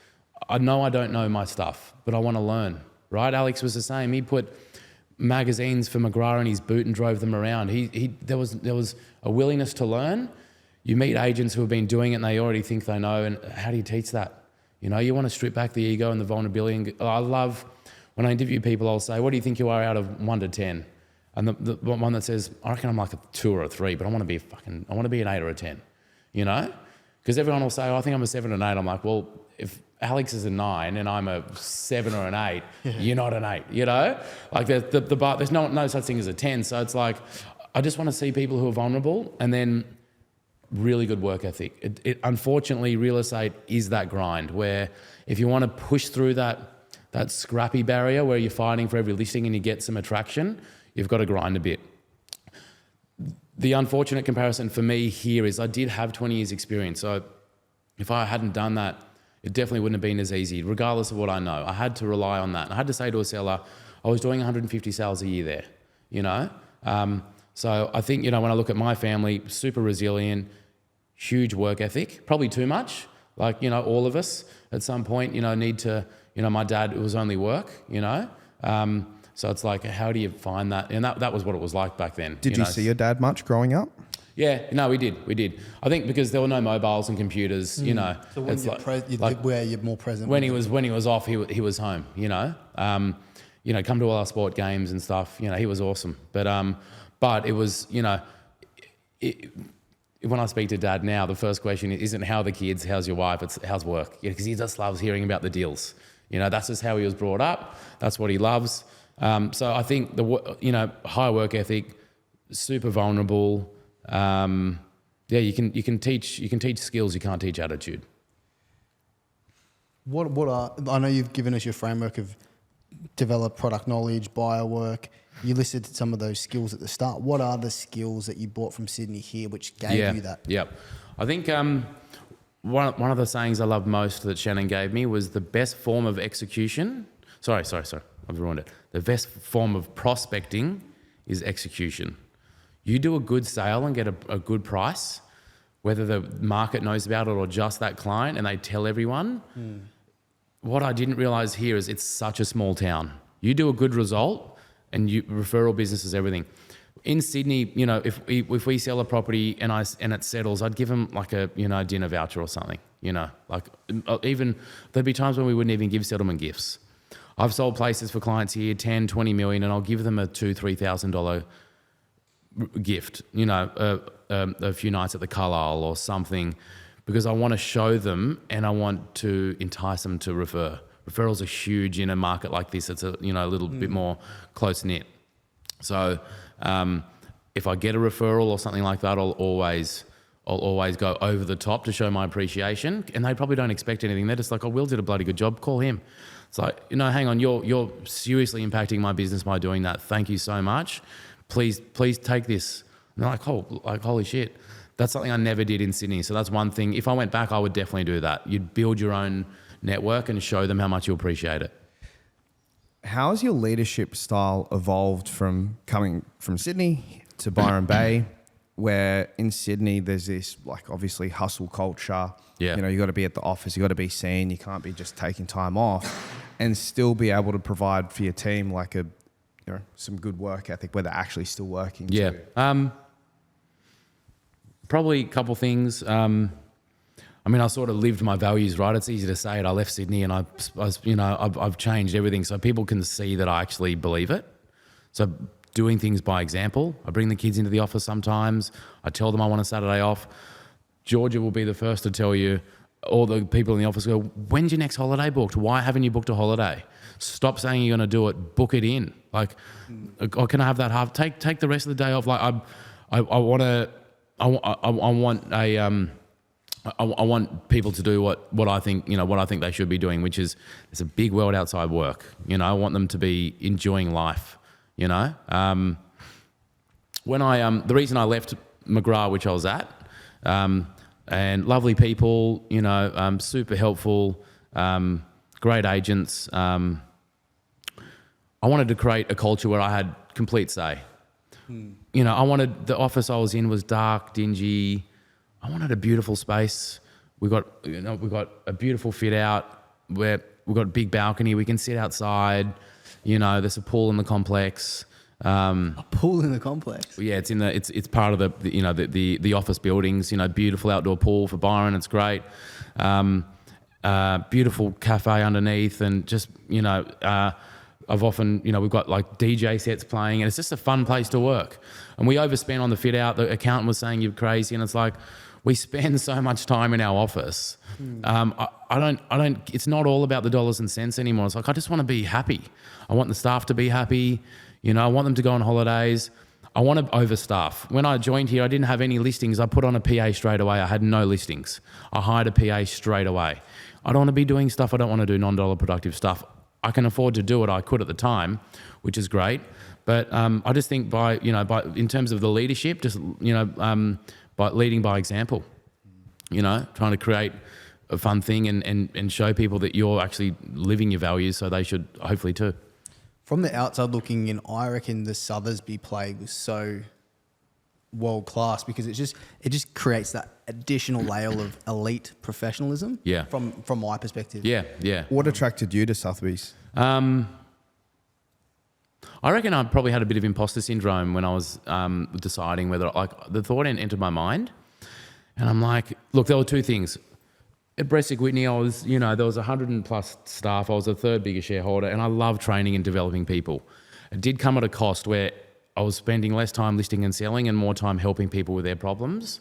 [SPEAKER 2] I know I don't know my stuff, but I want to learn, right? Alex was the same. He put magazines for McGrath in his boot and drove them around. There was a willingness to learn. You meet agents who have been doing it and they already think they know, and how do you teach that? You want to strip back the ego and the vulnerability. I love when I interview people, I'll say, what do you think you are out of 1 to 10? And the one that says, I reckon I'm like a 2 or a 3, but I want to be an 8 or a 10, Because everyone will say, I think I'm a 7 or an 8. I'm like, well, if Alex is a 9 and I'm a 7 or an 8, you're not an 8, Like the bar, there's no such thing as a 10. So it's like, I just want to see people who are vulnerable, and then really good work ethic. Unfortunately, real estate is that grind where if you want to push through that scrappy barrier where you're fighting for every listing and you get some attraction, you've got to grind a bit. The unfortunate comparison for me here is I did have 20 years experience. So if I hadn't done that, it definitely wouldn't have been as easy, regardless of what I know. I had to rely on that. I had to say to a seller, I was doing 150 sales a year there, So I think, when I look at my family, super resilient, huge work ethic, probably too much. Like, all of us at some point, need to, my dad, it was only work, So it's like, how do you find that? And that was what it was like back then.
[SPEAKER 1] Did you see your dad much growing up?
[SPEAKER 2] Yeah, no, we did. I think because there were no mobiles and computers,
[SPEAKER 3] So when where you're more present.
[SPEAKER 2] When he was off, he was home. Come to all our sport games and stuff. He was awesome. But it was, when I speak to Dad now, the first question isn't how are the kids, how's your wife, it's how's work. Because he just loves hearing about the deals. That's just how he was brought up. That's what he loves. So I think high work ethic, super vulnerable. You can teach skills, you can't teach attitude.
[SPEAKER 3] I know you've given us your framework of develop product knowledge, buyer work. You listed some of those skills at the start. What are the skills that you brought from Sydney here which gave you that?
[SPEAKER 2] Yeah. I think one of the sayings I love most that Shannon gave me was the best form of execution. Sorry. I've ruined it. The best form of prospecting is execution. You do a good sale and get a good price, whether the market knows about it or just that client, and they tell everyone. What I didn't realize here is it's such a small town. You do a good result and referral business is everything. In Sydney, if we sell a property and it settles, I'd give them like a dinner voucher or something. Even there'd be times when we wouldn't even give settlement gifts. I've sold places for clients here, 10, 20 million, and I'll give them a $2,000-$3,000 gift, a few nights at the Carlisle or something, because I want to show them and I want to entice them to refer. Referrals are huge in a market like this. It's a little bit more close knit. So if I get a referral or something like that, I'll always go over the top to show my appreciation. And they probably don't expect anything. They're just like, "Oh, Will did a bloody good job. Call him." It's like, hang on, you're seriously impacting my business by doing that. Thank you so much. Please take this. And they're like, holy shit. That's something I never did in Sydney. So that's one thing. If I went back, I would definitely do that. You'd build your own network and show them how much you appreciate it.
[SPEAKER 1] How has your leadership style evolved from coming from Sydney to Byron Bay, where in Sydney there's this obviously hustle culture.
[SPEAKER 2] Yeah.
[SPEAKER 1] You got to be at the office, you got to be seen, you can't be just taking time off and still be able to provide for your team some good work ethic where they're actually still working.
[SPEAKER 2] Yeah.
[SPEAKER 1] Too.
[SPEAKER 2] Probably a couple things. I sort of lived my values, right? It's easy to say it. I left Sydney and I've changed everything so people can see that I actually believe it. So doing things by example. I bring the kids into the office sometimes. I tell them I want a Saturday off. Georgia will be the first to tell you, all the people in the office go, "When's your next holiday booked? Why haven't you booked a holiday? Stop saying you're going to do it. Book it in. Or can I have that half? Take the rest of the day off. I want people to do what I think they should be doing, which is it's a big world outside work. I want them to be enjoying life. When the reason I left McGrath, which I was at, and lovely people, super helpful, great agents. I wanted to create a culture where I had complete say. I wanted the office I was in was dark, dingy. I wanted a beautiful space. We got a beautiful fit out where we've got a big balcony. We can sit outside. There's a pool in the complex.
[SPEAKER 3] A pool in the complex.
[SPEAKER 2] Yeah, it's part of the office buildings. Beautiful outdoor pool for Byron. It's great. Beautiful cafe underneath, and just I've often we've got DJ sets playing, and it's just a fun place to work. And we overspent on the fit out. The accountant was saying you're crazy, and it's like we spend so much time in our office. I don't. It's not all about the dollars and cents anymore. It's like I just want to be happy. I want the staff to be happy. I want them to go on holidays. I want to overstaff. When I joined here, I didn't have any listings. I put on a PA straight away. I had no listings. I hired a PA straight away. I don't want to be doing stuff I don't want to do, non-dollar productive stuff. I can afford to do it. I could at the time, which is great. But I just think by in terms of the leadership, just by leading by example, trying to create a fun thing and show people that you're actually living your values, so they should hopefully too.
[SPEAKER 3] From the outside looking in, I reckon the Sotheby play was so world class because it just creates that additional layer of elite professionalism.
[SPEAKER 2] Yeah.
[SPEAKER 3] From my perspective.
[SPEAKER 2] Yeah.
[SPEAKER 1] What attracted you to Sotheby's?
[SPEAKER 2] I reckon I probably had a bit of imposter syndrome when I was deciding whether the thought entered my mind, and I'm like, look, there were two things. At Bresic Whitney, I was, there was 100+ staff. I was the third biggest shareholder, and I love training and developing people. It did come at a cost where I was spending less time listing and selling and more time helping people with their problems,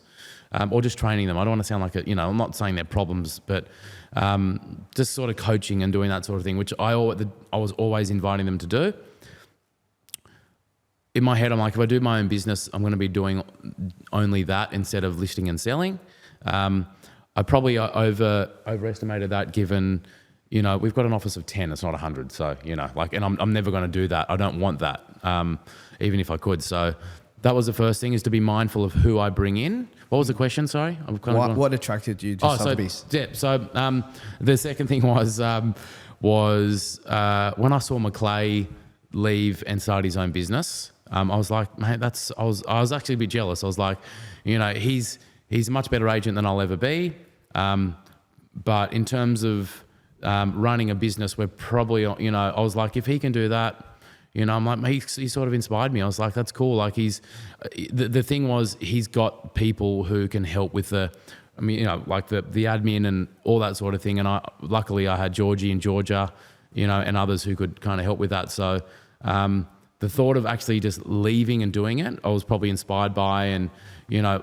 [SPEAKER 2] or just training them. I don't want to sound like I'm not saying their problems, but just sort of coaching and doing that sort of thing, which I was always inviting them to do. In my head, I'm like, if I do my own business, I'm going to be doing only that instead of listing and selling. I probably overestimated that given, we've got an office of 10, it's not 100. So, and I'm never going to do that. I don't want that, even if I could. So that was the first thing, is to be mindful of who I bring in. What was the question? Sorry.
[SPEAKER 1] What attracted you to Sotheby's?
[SPEAKER 2] So the second thing was when I saw Maclay leave and start his own business, I was like, mate, I was actually a bit jealous. I was like, he's a much better agent than I'll ever be. But in terms of running a business, we're probably, I was like, if he can do that, I'm like, he sort of inspired me. I was like, that's cool. Like the thing was, he's got people who can help with the admin and all that sort of thing. And luckily I had Georgie and Georgia, and others who could kind of help with that. So the thought of actually just leaving and doing it, I was probably inspired by, and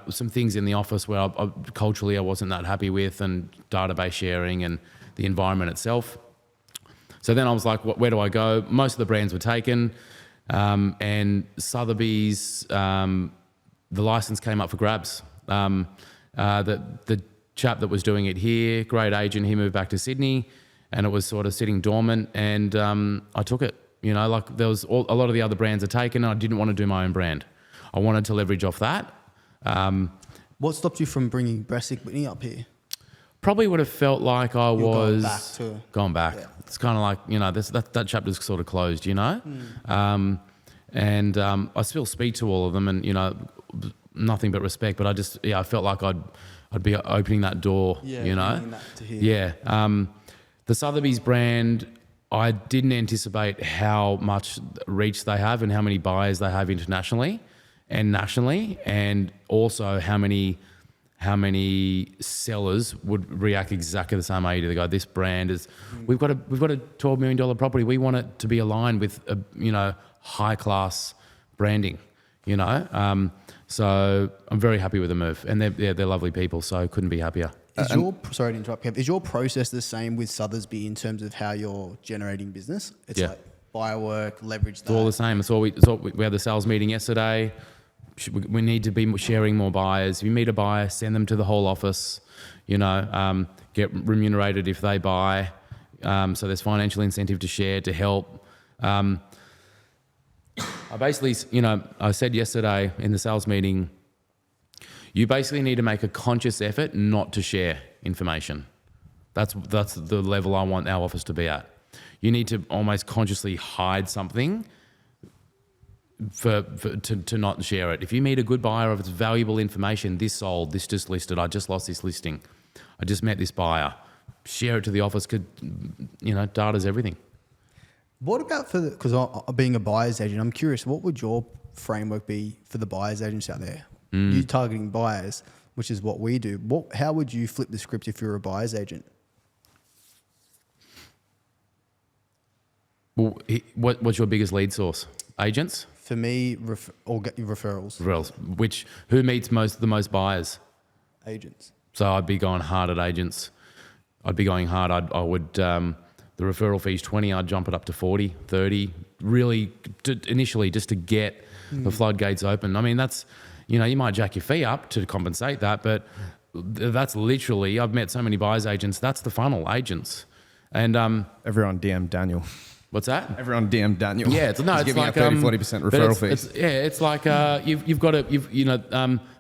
[SPEAKER 2] some things in the office where culturally I wasn't that happy with, and database sharing and the environment itself. So then I was like, where do I go? Most of the brands were taken, and Sotheby's, the license came up for grabs. The chap that was doing it here, great agent, he moved back to Sydney, and it was sort of sitting dormant, and I took it. There was a lot of the other brands are taken, and I didn't want to do my own brand. I wanted to leverage off that.
[SPEAKER 3] What stopped you from bringing Bressic Whitney up here?
[SPEAKER 2] Probably would have felt like I was
[SPEAKER 3] going back.
[SPEAKER 2] Yeah. It's kind of like, that chapter's sort of closed, and I still speak to all of them, and nothing but respect, but I felt like I'd be opening that door,
[SPEAKER 3] That to here.
[SPEAKER 2] Yeah. The Sotheby's brand, I didn't anticipate how much reach they have and how many buyers they have internationally and nationally, and also how many sellers would react exactly the same way. They go, this brand is, we've got a $12 million property. We want it to be aligned with high class branding, So I'm very happy with the move, and they're lovely people, so I couldn't be happier.
[SPEAKER 3] Sorry to interrupt, Kev. Is your process the same with Sotheby's in terms of how you're generating business? It's like buyer work, leverage that.
[SPEAKER 2] It's all the same. We had the sales meeting yesterday. We need to be sharing more buyers. If you meet a buyer, send them to the whole office. Get remunerated if they buy. So there's financial incentive to share, to help. I basically, I said yesterday in the sales meeting, you basically need to make a conscious effort not to share information. That's the level I want our office to be at. You need to almost consciously hide something to not share it. If you meet a good buyer, if it's valuable information, this sold, this just listed, I just lost this listing, I just met this buyer, share it to the office, because data's everything.
[SPEAKER 3] What about because being a buyer's agent, I'm curious, what would your framework be for the buyer's agents out there? You targeting buyers, which is what we do. How would you flip the script if you're a buyer's agent?
[SPEAKER 2] Well, what's your biggest lead source? Agents?
[SPEAKER 3] For me, referrals.
[SPEAKER 2] Referrals. Who meets the most buyers?
[SPEAKER 3] Agents.
[SPEAKER 2] So I'd be going hard at agents. I'd be going hard. I would, the referral fee's 20, I'd jump it up to 40, 30, really initially just to get the floodgates open. I mean, that's, you might jack your fee up to compensate that, but that's literally, I've met so many buyers agents, that's the funnel, agents. And
[SPEAKER 1] everyone DM Daniel.
[SPEAKER 2] What's that?
[SPEAKER 1] Everyone DM Daniel.
[SPEAKER 2] Yeah, it's like
[SPEAKER 1] 30-40% referral fees.
[SPEAKER 2] It's like you've got to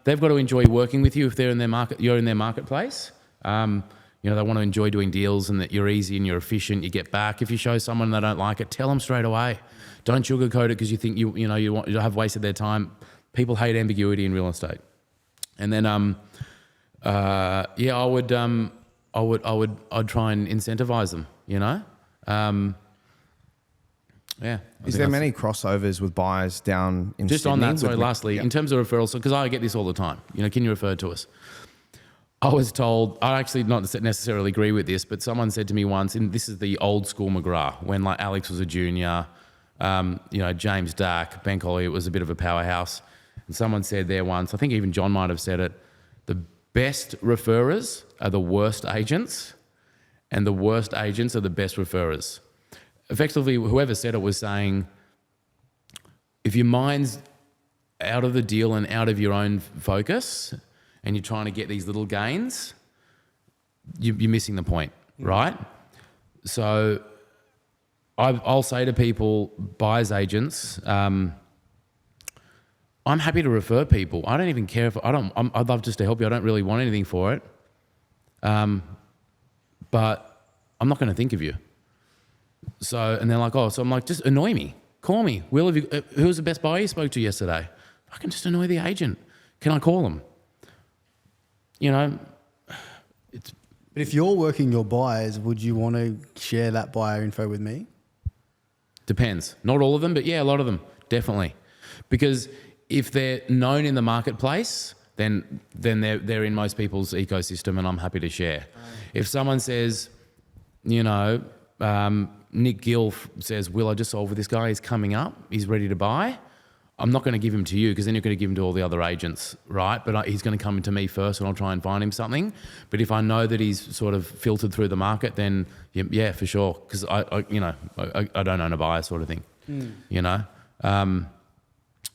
[SPEAKER 2] they've got to enjoy working with you if they're in their market. You're in their marketplace. They want to enjoy doing deals, and that you're easy and you're efficient. You get back. If you show someone they don't like it, tell them straight away. Don't sugarcoat it because you think you have wasted their time. People hate ambiguity in real estate. And then I'd try and incentivize them. Yeah.
[SPEAKER 1] Is there many crossovers with buyers down in
[SPEAKER 2] just
[SPEAKER 1] Sydney?
[SPEAKER 2] On that, sorry, lastly, in terms of referrals, because I get this all the time, can you refer to us? I was told, I actually not necessarily agree with this, but someone said to me once, and this is the old school McGrath, when like Alex was a junior, James Dack, Ben Collier was a bit of a powerhouse. And someone said there once, I think even John might have said it, the best referrers are the worst agents, and the worst agents are the best referrers. Effectively, whoever said it was saying, if your mind's out of the deal and out of your own focus, and you're trying to get these little gains, you're missing the point, right? So I'll say to people, buyers agents, I'm happy to refer people. I don't even care I'd love just to help you. I don't really want anything for it. But I'm not going to think of you. So, and they're like, so I'm like, just annoy me. Call me. Who was the best buyer you spoke to yesterday? I can just annoy the agent. Can I call them?
[SPEAKER 3] But if you're working your buyers, would you want to share that buyer info with me?
[SPEAKER 2] Depends. Not all of them, but yeah, a lot of them, definitely. Because if they're known in the marketplace, then they're in most people's ecosystem, and I'm happy to share. If someone says, Nick Gill says, Will, I just sold with this guy. He's coming up. He's ready to buy. I'm not going to give him to you because then you're going to give him to all the other agents, right? But he's going to come to me first and I'll try and find him something. But if I know that he's sort of filtered through the market, then yeah, for sure. Because I don't own a buyer sort of thing, you know?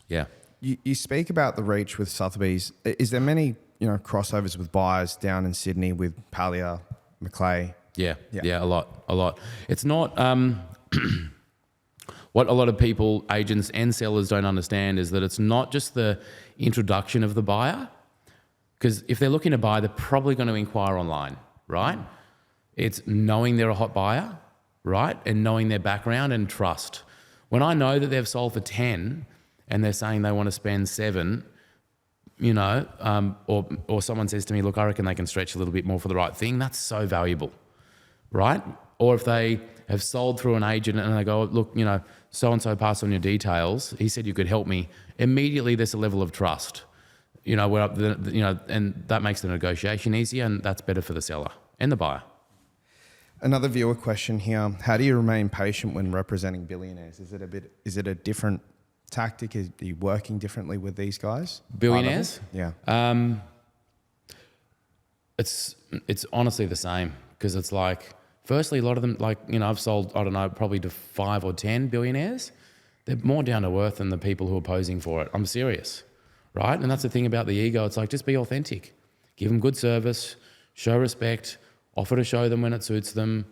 [SPEAKER 2] Yeah.
[SPEAKER 1] You speak about the reach with Sotheby's. Is there many, crossovers with buyers down in Sydney with Palia, Macleay?
[SPEAKER 2] Yeah, a lot. It's not... What a lot of people, agents and sellers don't understand is that it's not just the introduction of the buyer, because if they're looking to buy, they're probably going to inquire online, right? It's knowing they're a hot buyer, right? And knowing their background and trust. When I know that they've sold for 10 and they're saying they want to spend 7, or someone says to me, look, I reckon they can stretch a little bit more for the right thing, that's so valuable, right? Or if they have sold through an agent and they go, look, so-and-so passed on your details. He said you could help me. Immediately there's a level of trust, and that makes the negotiation easier, and that's better for the seller and the buyer.
[SPEAKER 1] Another viewer question here. How do you remain patient when representing billionaires? Is it a different tactic? Are you working differently with these guys?
[SPEAKER 2] Billionaires?
[SPEAKER 1] Yeah.
[SPEAKER 2] It's honestly the same, because it's like, firstly, a lot of them, I've sold, probably to 5 or 10 billionaires. They're more down to earth than the people who are posing for it. I'm serious, right? And that's the thing about the ego. It's like, just be authentic. Give them good service, show respect, offer to show them when it suits them,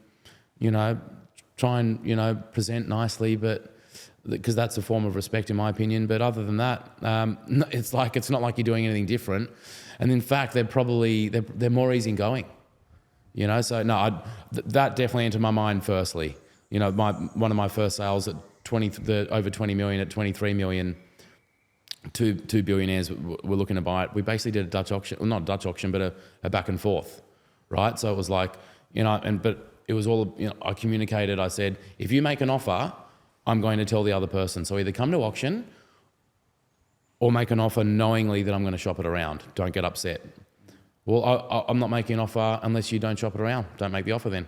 [SPEAKER 2] try and, present nicely, but because that's a form of respect in my opinion. But other than that, it's not like you're doing anything different. And in fact, they're more easygoing. So no, that definitely entered my mind firstly. One of my first sales at over 20 million, at 23 million, two billionaires were looking to buy it. We basically did a Dutch auction, well, not a Dutch auction, but a back and forth, right? So it was like, but it was all, I communicated, I said, if you make an offer, I'm going to tell the other person. So either come to auction or make an offer knowingly that I'm going to shop it around. Don't get upset. Well, I'm not making an offer unless you don't shop it around. Don't make the offer then.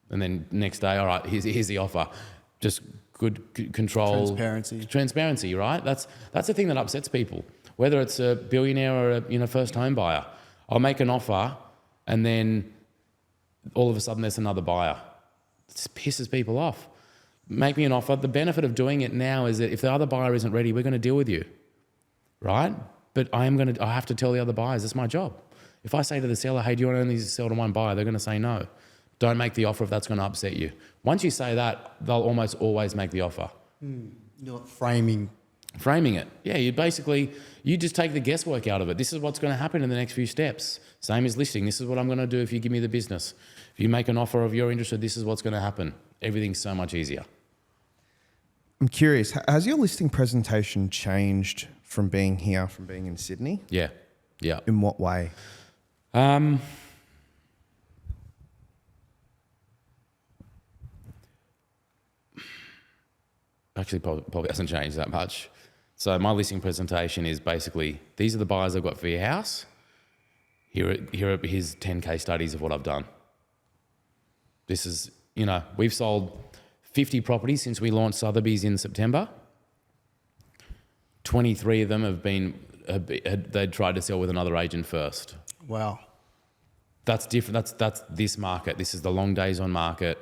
[SPEAKER 2] And then next day, all right, here's the offer. Just good control. Transparency, right? That's the thing that upsets people. Whether it's a billionaire or a first home buyer. I'll make an offer and then all of a sudden there's another buyer. It just pisses people off. Make me an offer. The benefit of doing it now is that if the other buyer isn't ready, we're going to deal with you, right? But I have to tell the other buyers, it's my job. If I say to the seller, hey, do you want to only sell to one buyer? They're going to say no. Don't make the offer if that's going to upset you. Once you say that, they'll almost always make the offer.
[SPEAKER 3] You're framing
[SPEAKER 2] it. Yeah, you just take the guesswork out of it. This is what's going to happen in the next few steps. Same as listing. This is what I'm going to do if you give me the business. If you make an offer of you're interested, this is what's going to happen. Everything's so much easier.
[SPEAKER 1] I'm curious, has your listing presentation changed from being here, from being in Sydney?
[SPEAKER 2] Yeah.
[SPEAKER 1] In what way?
[SPEAKER 2] Actually, probably hasn't changed that much. So my listing presentation is basically, these are the buyers I've got for your house. Here are his 10 case studies of what I've done. This is, we've sold 50 properties since we launched Sotheby's in September. 23 of them they'd tried to sell with another agent first.
[SPEAKER 3] Wow.
[SPEAKER 2] That's different. That's this market. This is the long days on market.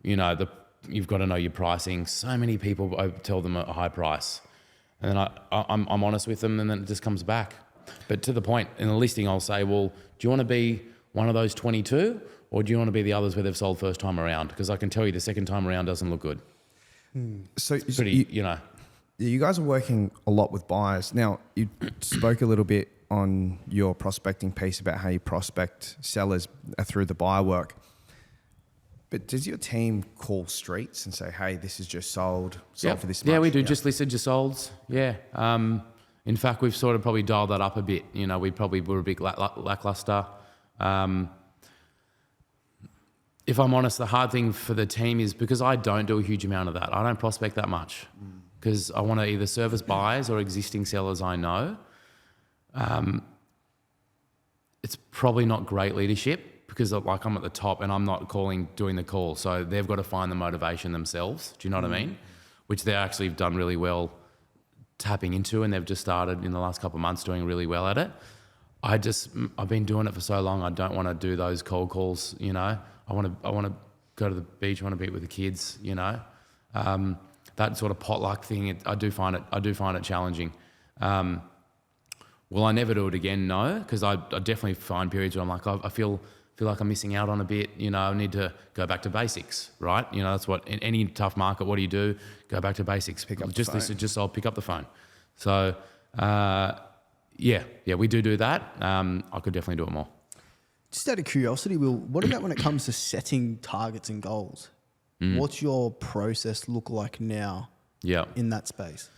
[SPEAKER 2] You've got to know your pricing. So many people, I tell them a high price. And then I'm honest with them, and then it just comes back. But to the point, in the listing, I'll say, well, do you want to be one of those 22, or do you want to be the others where they've sold first time around? Because I can tell you the second time around doesn't look good.
[SPEAKER 1] So
[SPEAKER 2] it's pretty,
[SPEAKER 1] You guys are working a lot with buyers. Now, you spoke a little bit on your prospecting piece about how you prospect sellers through the buyer work. But does your team call streets and say, hey, this is just sold for this much?
[SPEAKER 2] Yeah, we do. Just listed, just solds. Yeah. In fact, we've sort of probably dialed that up a bit. We probably were a bit lackluster. If I'm honest, the hard thing for the team is because I don't do a huge amount of that. I don't prospect that much because I want to either service buyers or existing sellers I know. It's probably not great leadership. because like I'm at the top and I'm not doing the call. So they've got to find the motivation themselves. Do you know what I mean? Which they actually have done really well tapping into, and they've just started in the last couple of months doing really well at it. I've been doing it for so long. I don't want to do those cold calls. You know, I want to go to the beach. I want to be with the kids. You know, that sort of potluck thing. I do find it challenging. Will I never do it again? No, because I definitely find periods where I'm like, I feel like I'm missing out on a bit. You know, I need to go back to basics, right? You know, that's what in any tough market. What do? Go back to basics.
[SPEAKER 1] Pick up
[SPEAKER 2] just
[SPEAKER 1] the phone.
[SPEAKER 2] I'll pick up the phone. So, yeah, we do that. I could definitely do it more.
[SPEAKER 3] Just out of curiosity, Will, what about when it comes to setting targets and goals? What's your process look like now?
[SPEAKER 2] Yeah.
[SPEAKER 3] In that space.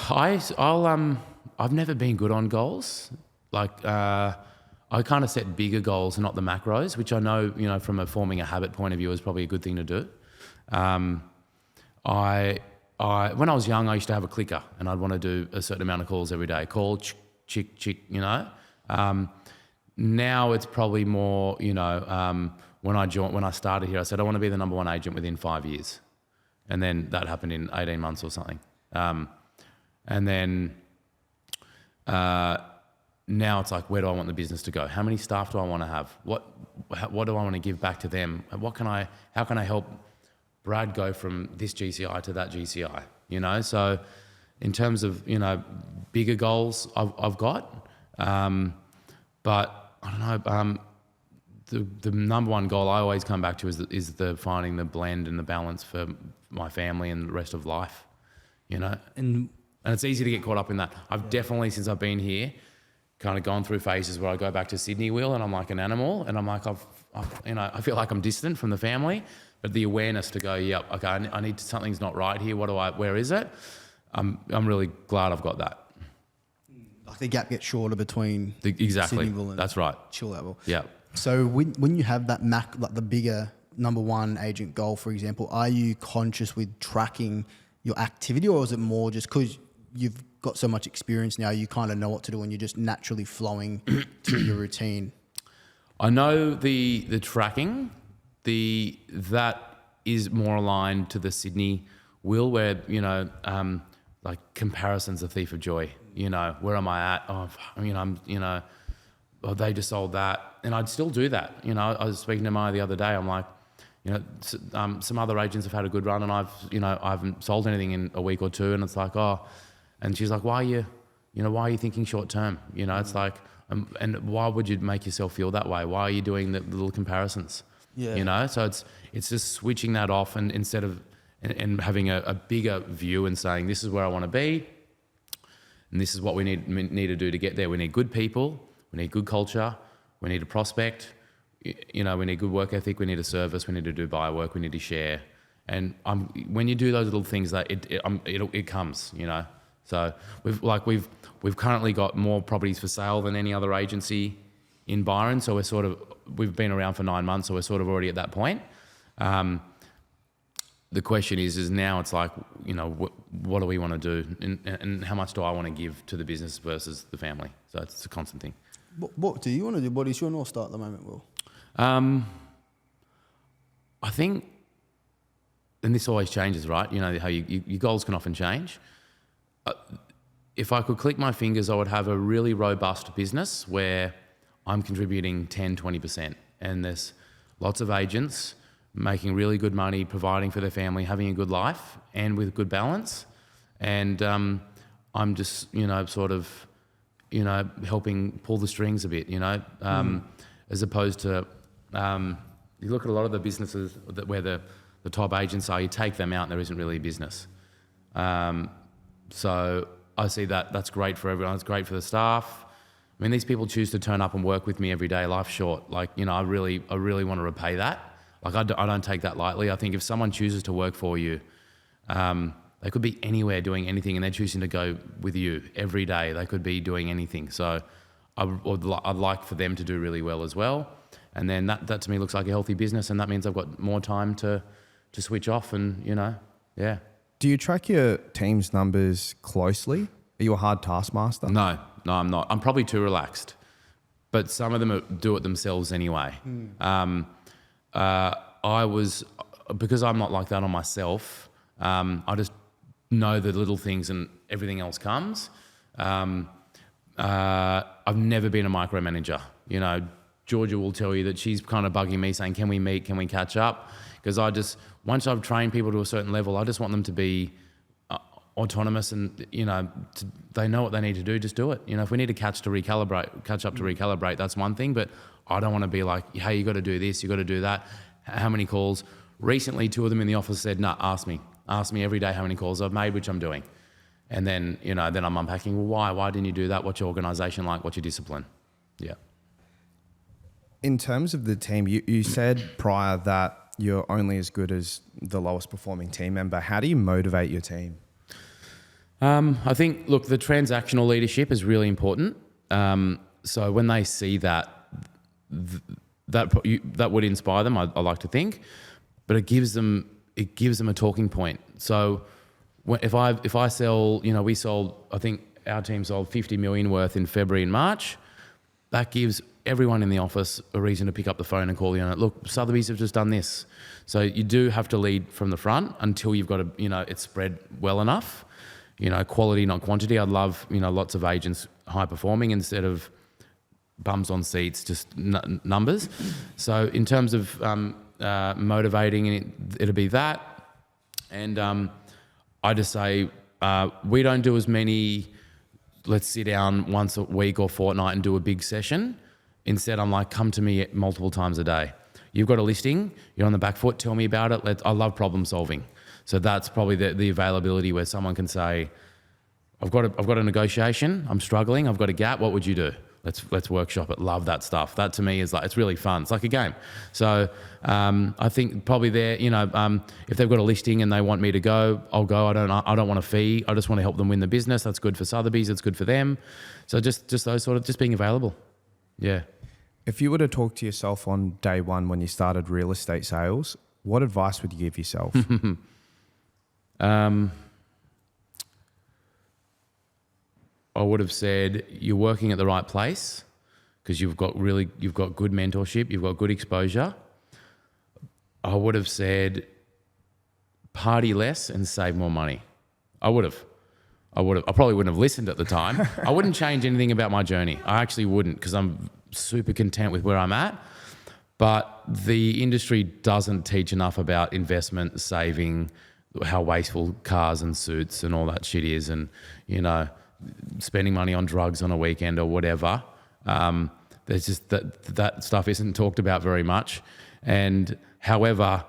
[SPEAKER 2] I've never been good on goals. Like, I kind of set bigger goals and not the macros, which I know, you know, from forming a habit point of view is probably a good thing to do. When I was young, I used to have a clicker and I'd want to do a certain amount of calls every day. Call, chick, you know. Now it's probably more, you know, when I started here, I said I want to be the number one agent within 5 years. And then that happened in 18 months or something. And then now it's like, where do I want the business to go? How many staff do I want to have? What do I want to give back to them? How can I help Brad go from this GCI to that GCI? You know, so in terms of, you know, bigger goals I've got, but I don't know, the number one goal I always come back to is the finding the blend and the balance for my family and the rest of life, you know? And it's easy to get caught up in that. I've definitely, since I've been here, kind of gone through phases where I go back to Sydney, Will, and I'm like an animal, and I'm like, you know, I feel like I'm distant from the family, but the awareness to go, yep, okay, I need to, something's not right here. Where is it? I'm really glad I've got that.
[SPEAKER 3] Like the gap gets shorter between
[SPEAKER 2] exactly.
[SPEAKER 3] Sydneyville and
[SPEAKER 2] that's right.
[SPEAKER 3] Chill level.
[SPEAKER 2] Yeah.
[SPEAKER 3] So when you have that like the bigger number one agent goal, for example, are you conscious with tracking your activity, or is it more just because you've got so much experience now, you kind of know what to do and you're just naturally flowing through your routine?
[SPEAKER 2] I know the tracking, that is more aligned to the Sydney Will, where, you know, like comparison's a thief of joy. You know, where am I at? Oh, you know, they just sold that, and I'd still do that. You know, I was speaking to Maya the other day. I'm like, you know, some other agents have had a good run, and I haven't sold anything in a week or two, and it's like, oh, and she's like, why are you thinking short term? You know, it's like, and why would you make yourself feel that way? Why are you doing the little comparisons? Yeah. You know, so it's just switching that off, and instead of and having a bigger view and saying, this is where I want to be, and this is what we need to do to get there. We need good people, we need good culture, we need a prospect, you know, we need good work ethic, we need a service, we need to do buyer work, we need to share. And when you do those little things, that it comes, you know. So we've currently got more properties for sale than any other agency in Byron. So we've been around for 9 months, so we're sort of already at that point. The question is now it's like, you know, what do we want to do, and how much do I want to give to the business versus the family? So it's a constant thing.
[SPEAKER 3] What do you want to do? What is your North Star at the moment, Will?
[SPEAKER 2] I think, and this always changes, right? You know how your goals can often change. If I could click my fingers, I would have a really robust business where I'm contributing 10, 20%, and there's lots of agents making really good money, providing for their family, having a good life, and with good balance. And I'm just, you know, sort of, you know, helping pull the strings a bit, you know, as opposed to, you look at a lot of the businesses where the top agents are, you take them out and there isn't really a business. So I see that's great for everyone. It's great for the staff. I mean, these people choose to turn up and work with me every day. Life's short. Like, you know, I really want to repay that. Like, I don't take that lightly. I think if someone chooses to work for you, they could be anywhere doing anything, and they're choosing to go with you every day. They could be doing anything. So I'd like for them to do really well as well. And then that to me looks like a healthy business, and that means I've got more time to switch off and, you know, yeah.
[SPEAKER 1] Do you track your team's numbers closely? Are you a hard taskmaster?
[SPEAKER 2] No, I'm not. I'm probably too relaxed. but some of them do it themselves anyway. Because I'm not like that on myself, I just know the little things and everything else comes. I've never been a micromanager. You know, Georgia will tell you that she's kind of bugging me saying, can we meet, can we catch up? Because once I've trained people to a certain level, I just want them to be autonomous and, you know, they know what they need to do, just do it. You know, if we need to catch up to recalibrate, that's one thing, but I don't want to be like, hey, you got to do this, you got to do that. How many calls? Recently, 2 of them in the office said, nah, ask me every day how many calls I've made, which I'm doing. And then, you know, then I'm unpacking, well, why didn't you do that? What's your organisation like? What's your discipline? Yeah.
[SPEAKER 1] In terms of the team, you said prior that you're only as good as the lowest performing team member. How do you motivate your team?
[SPEAKER 2] I think, look, the transactional leadership is really important. So when they see that, that would inspire them, I like to think, but it gives them a talking point. So if I sell, you know, I think our team sold 50 million worth in February and March. That gives everyone in the office a reason to pick up the phone and call the owner. Look, Sotheby's have just done this. So you do have to lead from the front until you've got it's spread well enough. You know, quality, not quantity. I'd love, you know, lots of agents high performing instead of bums on seats, just numbers. So in terms of motivating, it'll be that. And I just say we don't do as many, let's sit down once a week or fortnight and do a big session. Instead, I'm like, come to me multiple times a day. You've got a listing, you're on the back foot, tell me about it. I love problem solving. So that's probably the availability where someone can say, I've got a negotiation, I'm struggling, I've got a gap, what would you do? Let's workshop it. Love that stuff. That to me is like, it's really fun. It's like a game. So I think probably there, you know, if they've got a listing and they want me to go, I'll go. I don't want a fee. I just want to help them win the business. That's good for Sotheby's. It's good for them. So just those sort of, just being available. Yeah.
[SPEAKER 1] If you were to talk to yourself on day one when you started real estate sales, what advice would you give yourself?
[SPEAKER 2] I would have said you're working at the right place because you've got good mentorship, you've got good exposure. I would have said party less and save more money. I probably wouldn't have listened at the time. I wouldn't change anything about my journey. I actually wouldn't, because I'm super content with where I'm at. But the industry doesn't teach enough about investment, saving, how wasteful cars and suits and all that shit is, and, you know, spending money on drugs on a weekend or whatever. There's just that stuff isn't talked about very much. And however,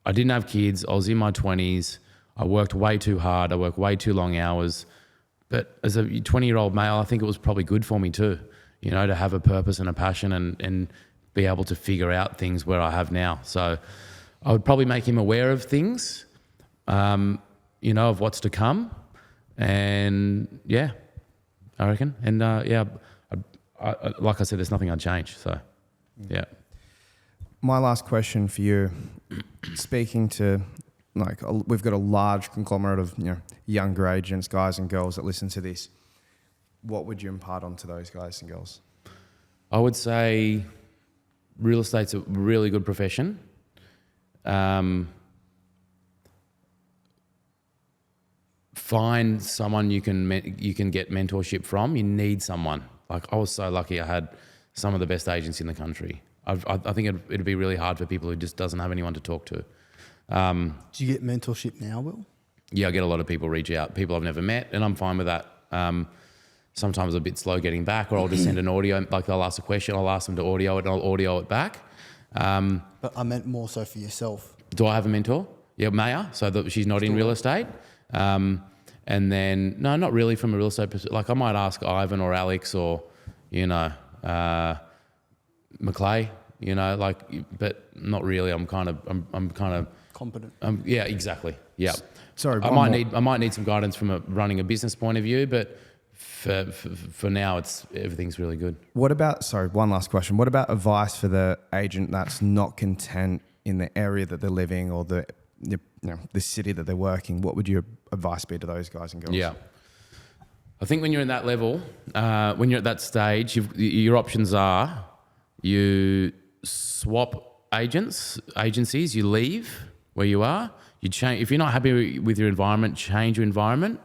[SPEAKER 2] I didn't have kids. I was in my 20s. I worked way too hard. I worked way too long hours. But as a 20-year-old male, I think it was probably good for me too, you know, to have a purpose and a passion and be able to figure out things where I have now. So I would probably make him aware of things, you know, of what's to come. And yeah, I reckon. And yeah, I, like I said, there's nothing I'd change. So yeah.
[SPEAKER 1] My last question for you, speaking to, like, we've got a large conglomerate of, you know, younger agents, guys and girls that listen to this. What would you impart onto those guys and girls?
[SPEAKER 2] I would say real estate's a really good profession. Find someone you can get mentorship from. You need someone. Like, I was so lucky I had some of the best agents in the country. I think it'd be really hard for people who just doesn't have anyone to talk to.
[SPEAKER 3] Do you get mentorship now, Will?
[SPEAKER 2] Yeah, I get a lot of people reach out, people I've never met, and I'm fine with that. Sometimes a bit slow getting back, or I'll just send an audio, like they'll ask a question, I'll ask them to audio it, and I'll audio it back.
[SPEAKER 3] But I meant more so for yourself.
[SPEAKER 2] Do I have a mentor? Yeah, Maya, so that she's not in real estate. And then, no, not really from a real estate perspective. Like, I might ask Ivan or Alex or, you know, Maclay, you know, like, but not really. I'm kind of
[SPEAKER 3] Competent.
[SPEAKER 2] Yeah, exactly. Yeah.
[SPEAKER 1] Sorry,
[SPEAKER 2] I might need some guidance from running a business point of view, but for now, everything's really good.
[SPEAKER 1] What about, sorry, one last question. What about advice for the agent that's not content in the area that they're living or the city that they're working? What would your advice be to those guys and girls?
[SPEAKER 2] Yeah. I think when you're in that level, when you're at that stage, your options are you swap agencies, you leave where you are, you change. If you're not happy with your environment, change your environment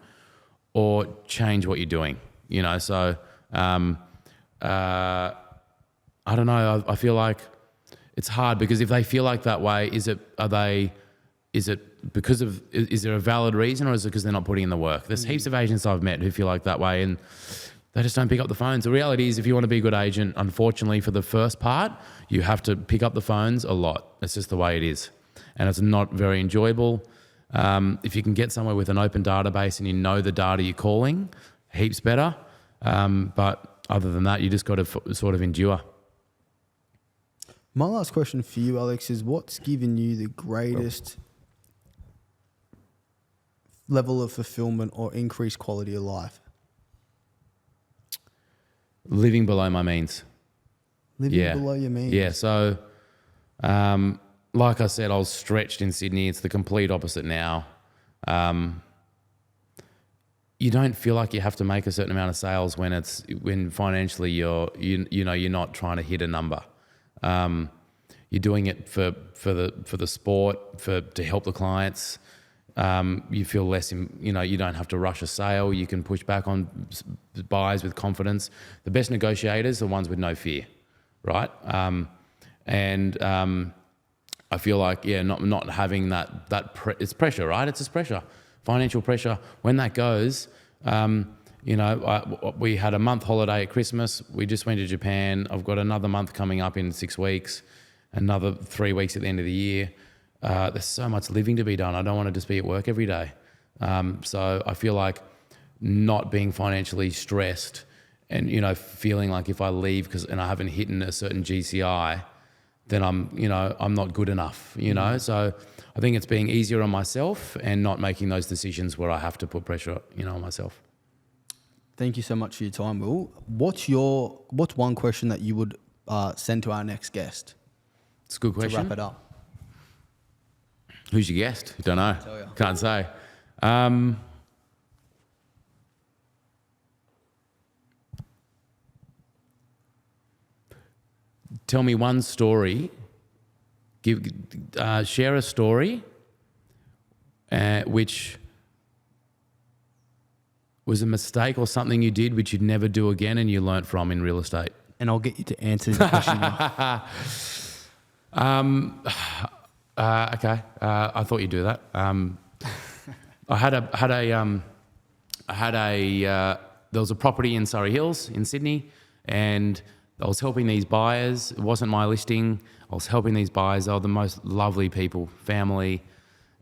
[SPEAKER 2] or change what you're doing. You know, so I don't know. I feel like it's hard because if they feel like that way, is it because of, is there a valid reason or is it because they're not putting in the work? There's heaps of agents I've met who feel like that way and they just don't pick up the phones. The reality is if you want to be a good agent, unfortunately for the first part, you have to pick up the phones a lot. It's just the way it is. And it's not very enjoyable. If you can get somewhere with an open database and you know the data you're calling, heaps better. But other than that, you just got to sort of endure.
[SPEAKER 3] My last question for you, Alex, is what's given you the greatest level of fulfillment or increased quality of life?
[SPEAKER 2] Living below my means.
[SPEAKER 3] Living below your means?
[SPEAKER 2] Yeah, so like I said, I was stretched in Sydney. It's the complete opposite now. You don't feel like you have to make a certain amount of sales when financially you're not trying to hit a number. You're doing it for the sport, to help the clients. You feel less, you don't have to rush a sale. You can push back on buys with confidence. The best negotiators are the ones with no fear, right? I feel like, not having it's pressure, right? It's just pressure, financial pressure. When that goes, we had a month holiday at Christmas. We just went to Japan. I've got another month coming up in 6 weeks, another 3 weeks at the end of the year. There's so much living to be done. I don't want to just be at work every day. So I feel like not being financially stressed and, feeling like if I leave and I haven't hit a certain GCI, then I'm not good enough, So I think it's being easier on myself and not making those decisions where I have to put pressure, on myself.
[SPEAKER 3] Thank you so much for your time, Will. What's one question that you would send to our next guest?
[SPEAKER 2] It's a good question.
[SPEAKER 3] To wrap it up.
[SPEAKER 2] Who's your guest? Don't know. Can't say. Tell me one story. Share a story which was a mistake or something you did which you'd never do again and you learnt from in real estate. And
[SPEAKER 3] I'll get you to answer the question now.
[SPEAKER 2] Okay. I thought you'd do that. There was a property in Surrey Hills in Sydney, and I was helping these buyers. It wasn't my listing. I was helping these buyers. They were the most lovely people, family,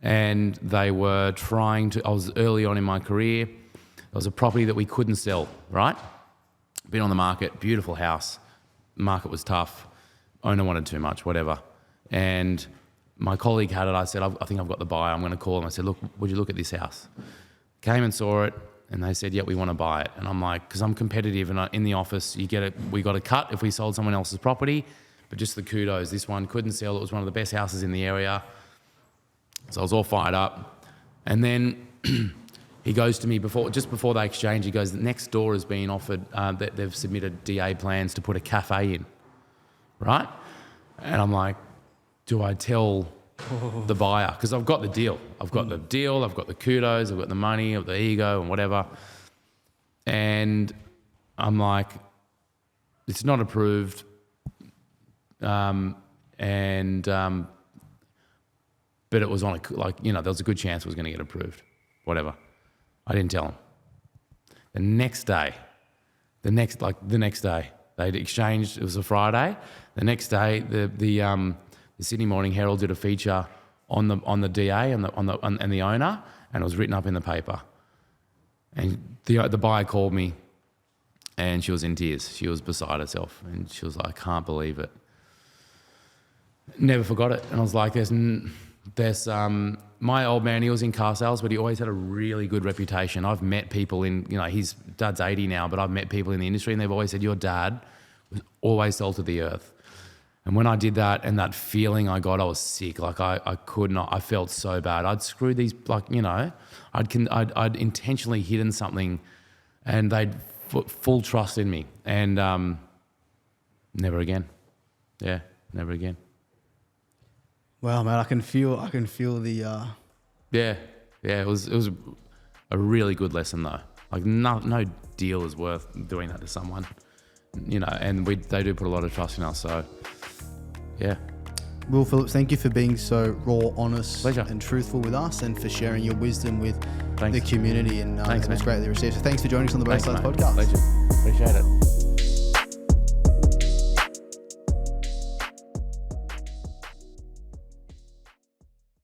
[SPEAKER 2] and they were I was early on in my career. There was a property that we couldn't sell, right? Been on the market, beautiful house. Market was tough. Owner wanted too much, whatever. And my colleague had it. I said, I think I've got the buyer. I'm going to call them. I said, look, would you look at this house? Came and saw it, and they said, yeah, we want to buy it. And I'm like, because I'm competitive, and in the office, we got a cut if we sold someone else's property, but just the kudos. This one couldn't sell. It was one of the best houses in the area. So I was all fired up. And then he goes to me just before they exchange, he goes, next door has been offered, that they've submitted DA plans to put a cafe in, right? And I'm like, do I tell the buyer? Because I've got the deal. I've got the deal, I've got the kudos, I've got the money, I've got the ego and whatever. And I'm like, it's not approved. But it was on there was a good chance it was going to get approved. Whatever. I didn't tell him. The next day, they'd exchanged. It was a Friday. The next day, the Sydney Morning Herald did a feature on the DA and the owner, and it was written up in the paper. And the buyer called me, and she was in tears. She was beside herself, and she was like, "I can't believe it." Never forgot it, and I was like, "There's my old man. He was in car sales, but he always had a really good reputation. I've met people his dad's 80 now, but I've met people in the industry, and they've always said your dad was always salt of the earth." And when I did that, and that feeling I got, I was sick. Like I could not. I felt so bad. I'd screwed these. I'd intentionally hidden something and they'd full trust in me, and never again. Yeah, never again.
[SPEAKER 3] Wow, man, I can feel the.
[SPEAKER 2] Yeah. It was a really good lesson though. Like no deal is worth doing that to someone, you know. And they do put a lot of trust in us. So, yeah.
[SPEAKER 3] Will Phillips, thank you for being so raw, honest,
[SPEAKER 2] Pleasure.
[SPEAKER 3] and truthful with us, and for sharing your wisdom with
[SPEAKER 2] Thanks.
[SPEAKER 3] the community. And
[SPEAKER 2] Thanks,
[SPEAKER 3] it was
[SPEAKER 2] man.
[SPEAKER 3] greatly received. So thanks for joining us on the Both Sides
[SPEAKER 2] mate.
[SPEAKER 3] podcast.
[SPEAKER 2] Pleasure. Appreciate it.